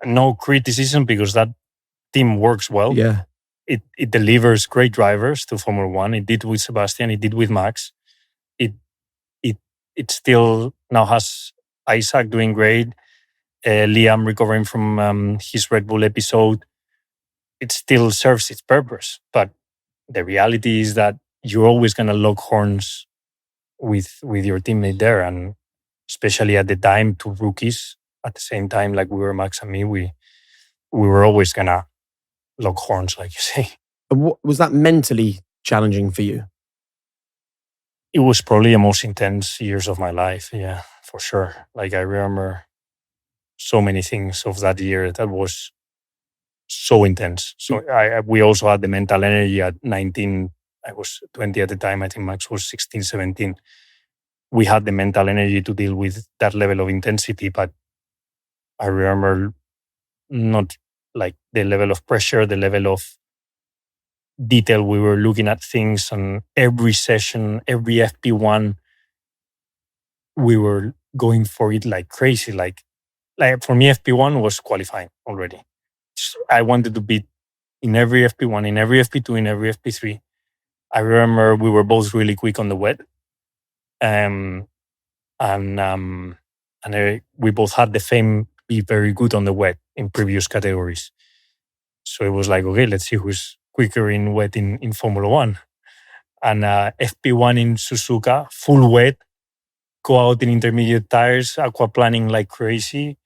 No criticism because that team works well. Yeah. It delivers great drivers to Formula One. It did with Sebastian. It did with Max. It still now has Isaac doing great. Liam recovering from his Red Bull episode. It still serves its purpose. But the reality is that you're always going to lock horns with your teammate there. And especially at the time, two rookies at the same time, like we were Max and me, we were always going to lock horns, like you say. And what was that mentally challenging for you? It was probably the most intense years of my life. Yeah, for sure. Like I remember so many things of that year that was so intense. So we also had the mental energy at 19. I was 20 at the time. I think Max was 16, 17. We had the mental energy to deal with that level of intensity. But I remember not like the level of pressure, the level of detail we were looking at things, and every session, every FP1, we were going for it like crazy. Like for me, FP1 was qualifying already. I wanted to beat in every FP1, in every FP2, in every FP3. I remember we were both really quick on the wet, and we both had the fame be very good on the wet in previous categories. So it was like, okay, let's see who's quicker in wet in Formula One. And FP1 in Suzuka, full wet, go out in intermediate tires, aquaplaning like crazy,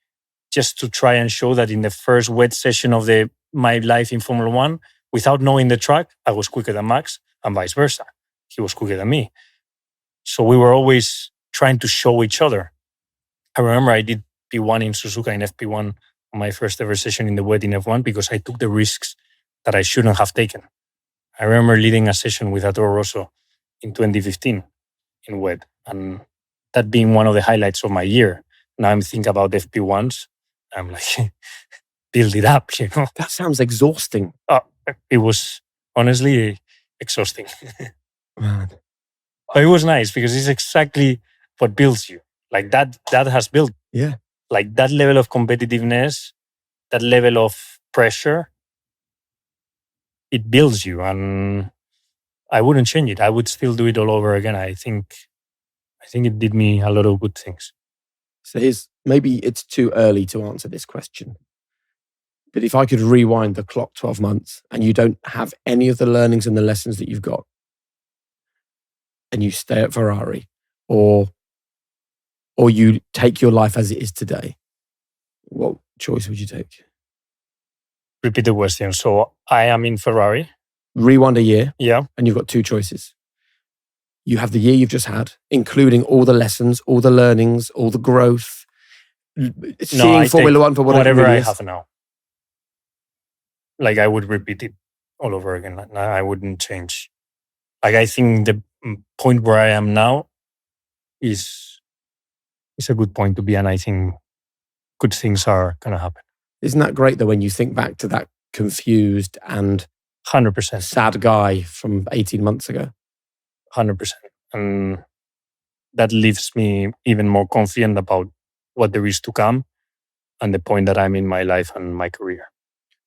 just to try and show that in the first wet session of my life in Formula One, without knowing the track, I was quicker than Max and vice versa. He was quicker than me. So we were always trying to show each other. I remember I did P1 in Suzuka in FP1 on my first ever session in the wet in F1 because I took the risks that I shouldn't have taken. I remember leading a session with Toro Rosso in 2015 in wet, and that being one of the highlights of my year. Now I'm thinking about FP1s. I'm like, build it up, you know. That sounds exhausting. It was honestly exhausting. Man. But it was nice because it's exactly what builds you. Like that has built. Yeah. Like that level of competitiveness, that level of pressure, it builds you. And I wouldn't change it. I would still do it all over again. I think it did me a lot of good things. So maybe it's too early to answer this question. But if I could rewind the clock 12 months and you don't have any of the learnings and the lessons that you've got, and you stay at Ferrari, or you take your life as it is today, what choice would you take? Repeat the question. So I am in Ferrari. Rewind a year. Yeah. And you've got two choices. You have the year you've just had, including all the lessons, all the learnings, all the growth, seeing Formula One for whatever really I is. have now. Like I would repeat it all over again. I wouldn't change. Like I think the point where I am now is a good point to be, and I think good things are going to happen. Isn't that great though when you think back to that confused and 100% sad guy from 18 months ago? 100%. And that leaves me even more confident about what there is to come and the point that I'm in my life and my career.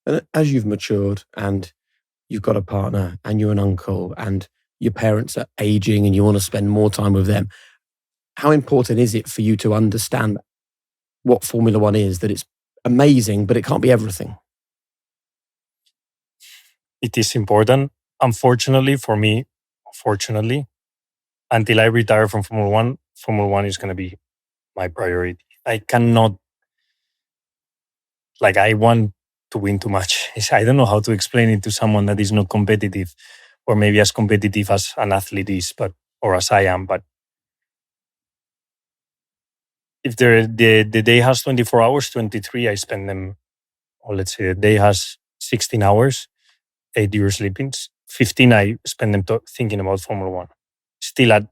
And as you've matured and you've got a partner and you're an uncle and your parents are aging and you want to spend more time with them, how important is it for you to understand what Formula One is, that it's amazing, but it can't be everything? It is important. Unfortunately for me, until I retire from Formula One is going to be my priority. I cannot, I want to win too much. I don't know how to explain it to someone that is not competitive, or maybe as competitive as an athlete is, or as I am. But if the day has 24 hours, 23, I spend them, or let's say the day has 16 hours, 8 years sleeping, 15 I spend them thinking about Formula One. Still at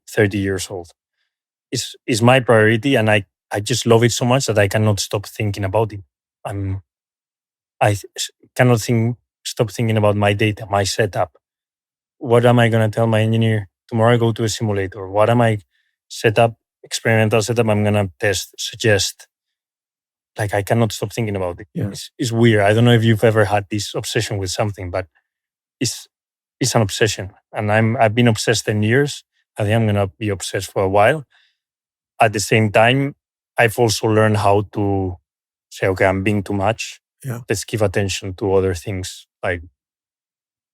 30 years old. It's my priority, and I just love it so much that I cannot stop thinking about it. I cannot stop thinking about my data, my setup. What am I going to tell my engineer? Tomorrow I go to a simulator. What am I experimental setup I'm going to test, suggest? Like, I cannot stop thinking about it. Yeah. It's weird. I don't know if you've ever had this obsession with something, but it's an obsession. And I've been obsessed 10 years. I think I'm going to be obsessed for a while. At the same time, I've also learned how to say, okay, I'm being too much. Yeah. Let's give attention to other things like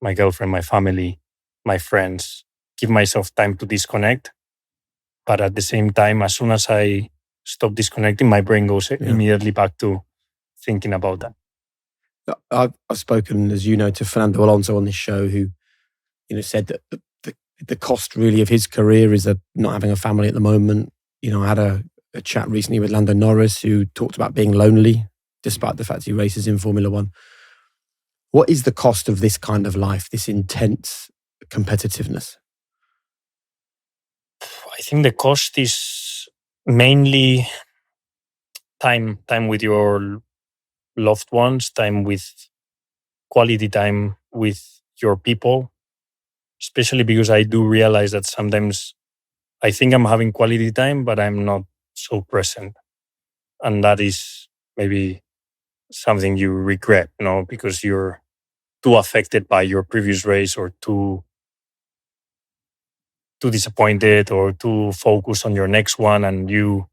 my girlfriend, my family, my friends, give myself time to disconnect. But at the same time, as soon as I stop disconnecting, my brain goes immediately back to thinking about that. I've spoken, as you know, to Fernando Alonso on this show, who said that the cost really of his career is not having a family at the moment. I had a chat recently with Lando Norris, who talked about being lonely, despite the fact he races in Formula One. What is the cost of this kind of life, this intense competitiveness? I think the cost is mainly time with your loved ones, quality time with your people, especially because I do realize that sometimes I think I'm having quality time, but I'm not so present. And that is maybe something you regret, because you're too affected by your previous race or too disappointed or too focused on your next one, and you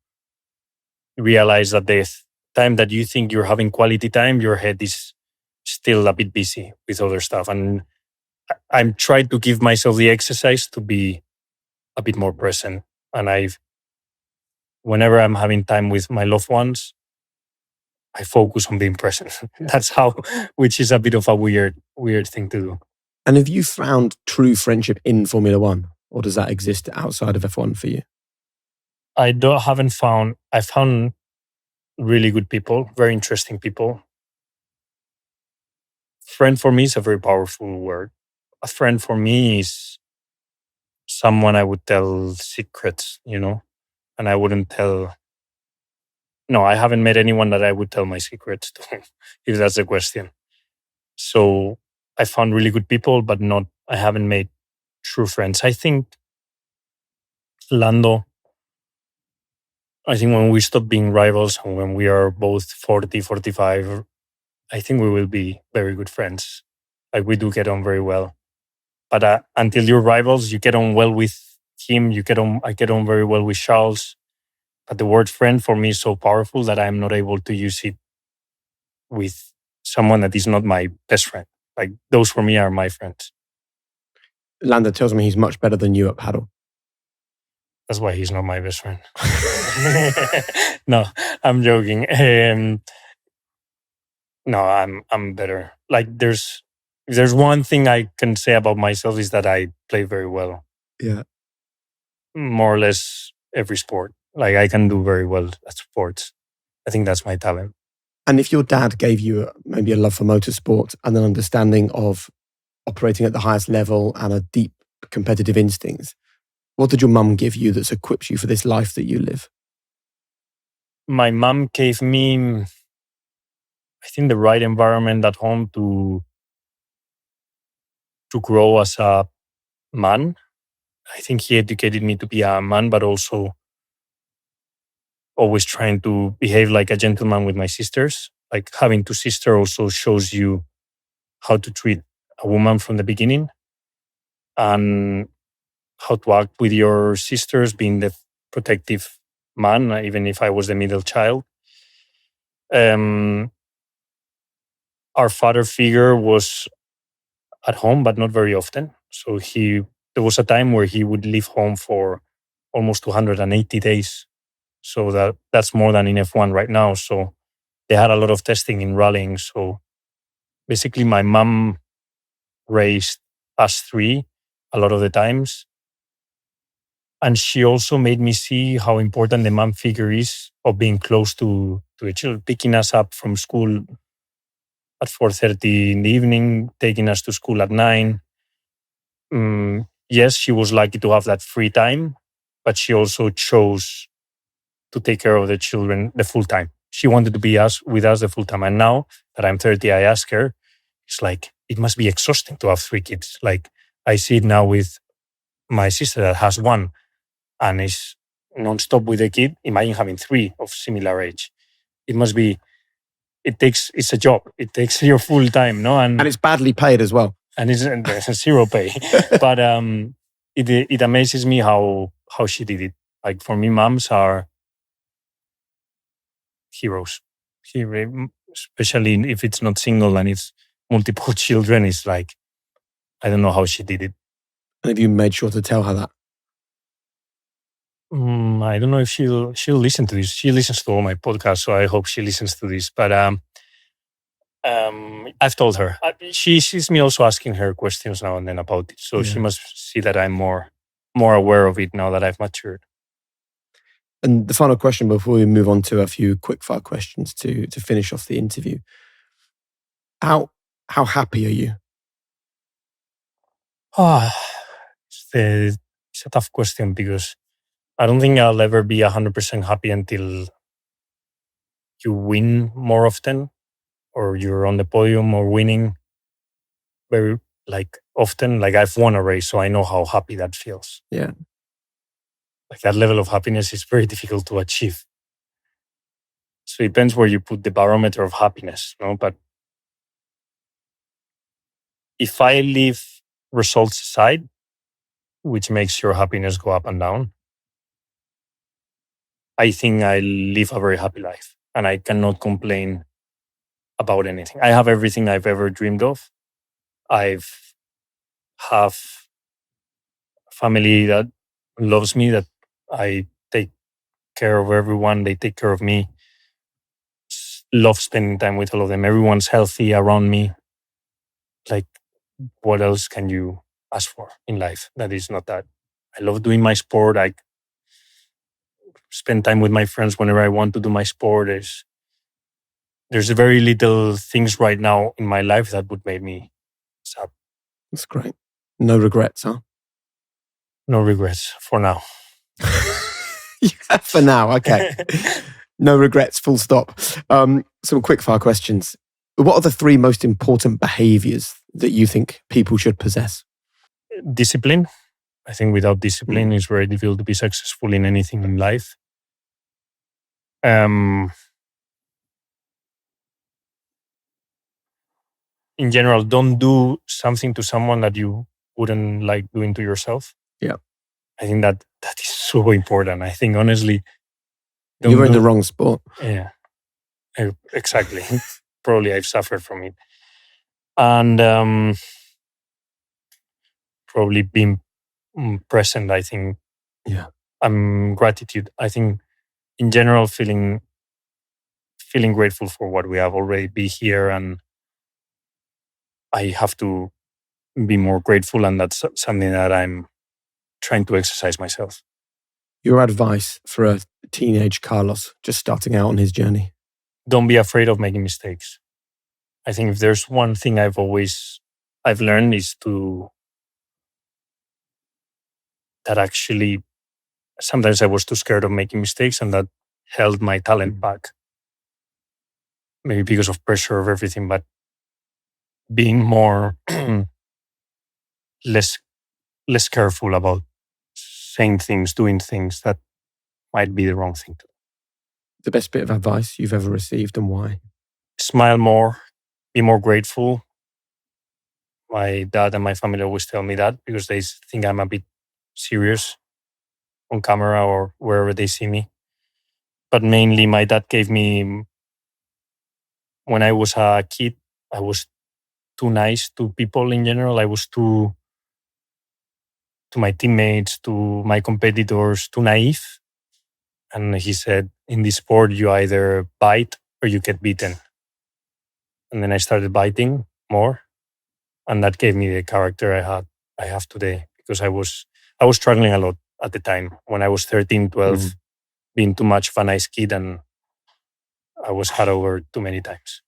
realize that the time that you think you're having quality time, your head is still a bit busy with other stuff. And I'm trying to give myself the exercise to be a bit more present. And whenever I'm having time with my loved ones, I focus on being present. That's which is a bit of a weird thing to do. And have you found true friendship in Formula One, or does that exist outside of F1 for you? I found really good people, very interesting people. Friend for me is a very powerful word. A friend for me is someone I would tell secrets, and I wouldn't tell. No, I haven't met anyone that I would tell my secrets to, if that's the question. So I found really good people, but I haven't made true friends. I think Lando, when we stop being rivals and when we are both 40, 45, I think we will be very good friends. Like, we do get on very well. But until you're rivals, you get on well with him. I get on very well with Charles. But the word friend for me is so powerful that I'm not able to use it with someone that is not my best friend. Like, those for me are my friends. Lando tells me he's much better than you at paddle. That's why he's not my best friend. No, I'm joking. No, I'm better. Like, if there's one thing I can say about myself is that I play very well. Yeah. More or less every sport. Like, I can do very well at sports. I think that's my talent. And if your dad gave you maybe a love for motorsport and an understanding of operating at the highest level and a deep competitive instincts, what did your mum give you that's equips you for this life that you live? My mum gave me, I think, the right environment at home to grow as a man. I think he educated me to be a man, but also always trying to behave like a gentleman with my sisters. Like, having two sisters also shows you how to treat a woman from the beginning and how to act with your sisters, being the protective man, even if I was the middle child. Our father figure was at home, but not very often. So there was a time where he would leave home for almost 280 days. So that's more than in F1 right now. So they had a lot of testing in rallying. So basically, my mom raced us three a lot of the times. And she also made me see how important the mom figure is of being close to the children, picking us up from school at 4:30 in the evening, taking us to school at 9. Yes, she was lucky to have that free time, but she also chose to take care of the children the full time. she wanted to be with us the full time. And now that I'm 30, I ask her, it's like, it must be exhausting to have 3 kids. Like, I see it now with my sister that has 1 and is non-stop with a kid. Imagine having 3 of similar age. It must be, it's a job. It takes your full time, no? And it's badly paid as well. And there's a 0 pay. But it amazes me how she did it. Like, for me, moms are heroes. Especially if it's not single and it's multiple children, it's like, I don't know how she did it. And have you made sure to tell her that? I don't know if she'll listen to this. She listens to all my podcasts, so I hope she listens to this. But I've told her. She sees me also asking her questions now and then about it. So she must see that I'm more aware of it now that I've matured. And the final question before we move on to a few quickfire questions to finish off the interview. How happy are you? It's a tough question because I don't think I'll ever be 100% happy until you win more often, or you're on the podium or winning very often. Like, I've won a race, so I know how happy that feels. Yeah. Like, that level of happiness is very difficult to achieve. So it depends where you put the barometer of happiness, no? But if I leave results aside, which makes your happiness go up and down, I think I live a very happy life and I cannot complain about anything. I have everything I've ever dreamed of. I've have a family that loves me, that I take care of everyone. They take care of me. Love spending time with all of them. Everyone's healthy around me. Like, what else can you ask for in life that is not that? I love doing my sport. I spend time with my friends whenever I want to do my sport. There's very little things right now in my life that would make me sad. That's great. No regrets, huh? No regrets for now. Yeah, for now, okay. No regrets, full stop. Some quickfire questions. What are the 3 most important behaviors that you think people should possess? Discipline. I think without discipline, it's very difficult to be successful in anything in life. In general, don't do something to someone that you wouldn't like doing to yourself. Yeah. I think that is so important. I think, honestly, you're in the wrong sport. Yeah, exactly. Probably I've suffered from it. And probably being present, I think. Yeah. Gratitude. I think, in general, feeling grateful for what we have already be here, and I have to be more grateful, and that's something that I'm trying to exercise myself. Your advice for a teenage Carlos just starting out on his journey? Don't be afraid of making mistakes. I think if there's one thing I've learned is that actually sometimes I was too scared of making mistakes, and that held my talent back. Maybe because of pressure of everything, but being more less careful about saying things, doing things that might be the wrong thing to do. The best bit of advice you've ever received, and why? Smile more, be more grateful. My dad and my family always tell me that because they think I'm a bit serious on camera or wherever they see me. But mainly my dad gave me, when I was a kid, I was too nice to people in general. I was to my teammates, to my competitors, too naive. And he said, in this sport, you either bite or you get beaten. And then I started biting more. And that gave me the character I have today, because I was struggling a lot at the time when I was 13, 12, being too much of a nice kid, and I was had over too many times.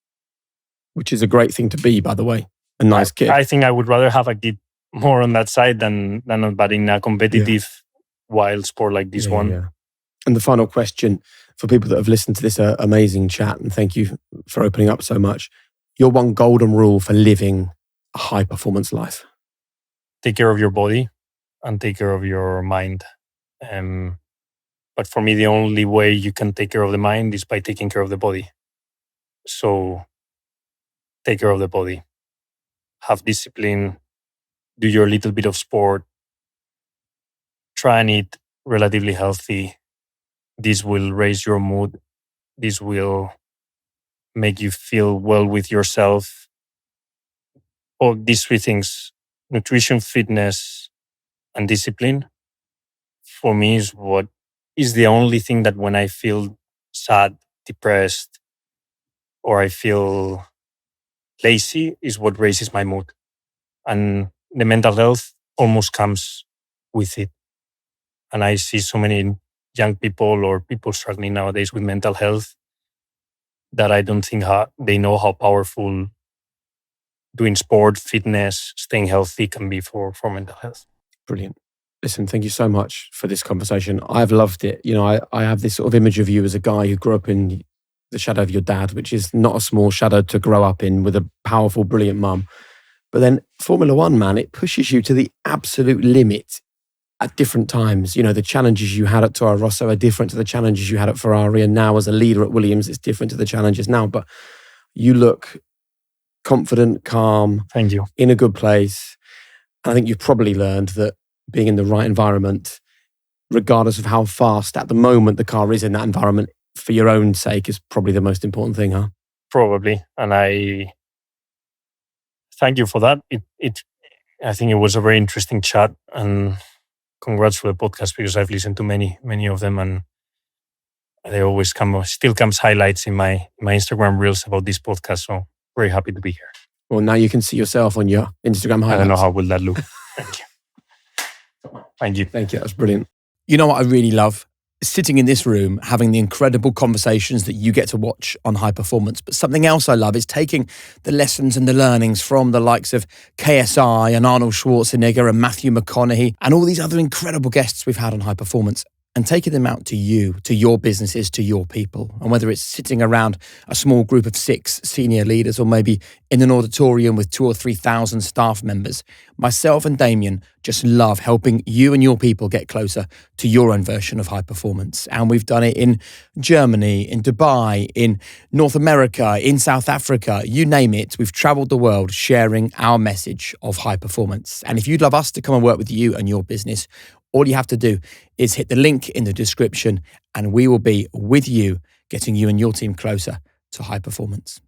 Which is a great thing to be, by the way, a nice kid. I think I would rather have a kid more on that side than not, but in a competitive wild sport like this one. Yeah. And the final question, for people that have listened to this amazing chat, and thank you for opening up so much, your one golden rule for living a high performance life? Take care of your body and take care of your mind. But for me, the only way you can take care of the mind is by taking care of the body. So take care of the body. Have discipline. Do your little bit of sport. Try and eat relatively healthy. This will raise your mood. This will make you feel well with yourself. All these three things, nutrition, fitness, and discipline, for me is what is the only thing that when I feel sad, depressed, or I feel lazy is what raises my mood. And the mental health almost comes with it. And I see so many young people or people struggling nowadays with mental health that I don't think they know how powerful doing sport, fitness, staying healthy can be for mental health. Brilliant. Listen, thank you so much for this conversation. I've loved it. You know, I have this sort of image of you as a guy who grew up in the shadow of your dad, which is not a small shadow to grow up in, with a powerful, brilliant mum. But then Formula One, man, it pushes you to the absolute limit at different times. You know, the challenges you had at Toro Rosso are different to the challenges you had at Ferrari. And now as a leader at Williams, it's different to the challenges now. But you look confident, calm. Thank you. In a good place. And I think you've probably learned that being in the right environment, regardless of how fast at the moment the car is in that environment, for your own sake, is probably the most important thing, huh? Probably. And I thank you for that. I think it was a very interesting chat, and congrats for the podcast, because I've listened to many of them, and they always still comes highlights in my Instagram reels about this podcast. So very happy to be here. Well, now you can see yourself on your Instagram highlights. I don't know how will that look. Thank you. Thank you. Thank you. That's brilliant. You know what I really love? Sitting in this room, having the incredible conversations that you get to watch on High Performance. But something else I love is taking the lessons and the learnings from the likes of KSI and Arnold Schwarzenegger and Matthew McConaughey and all these other incredible guests we've had on High Performance, and taking them out to you, to your businesses, to your people. And whether it's sitting around a small group of 6 senior leaders, or maybe in an auditorium with 2,000 or 3,000 staff members, myself and Damien just love helping you and your people get closer to your own version of high performance. And we've done it in Germany, in Dubai, in North America, in South Africa, you name it. We've traveled the world sharing our message of high performance. And if you'd love us to come and work with you and your business, all you have to do is hit the link in the description, and we will be with you, getting you and your team closer to high performance.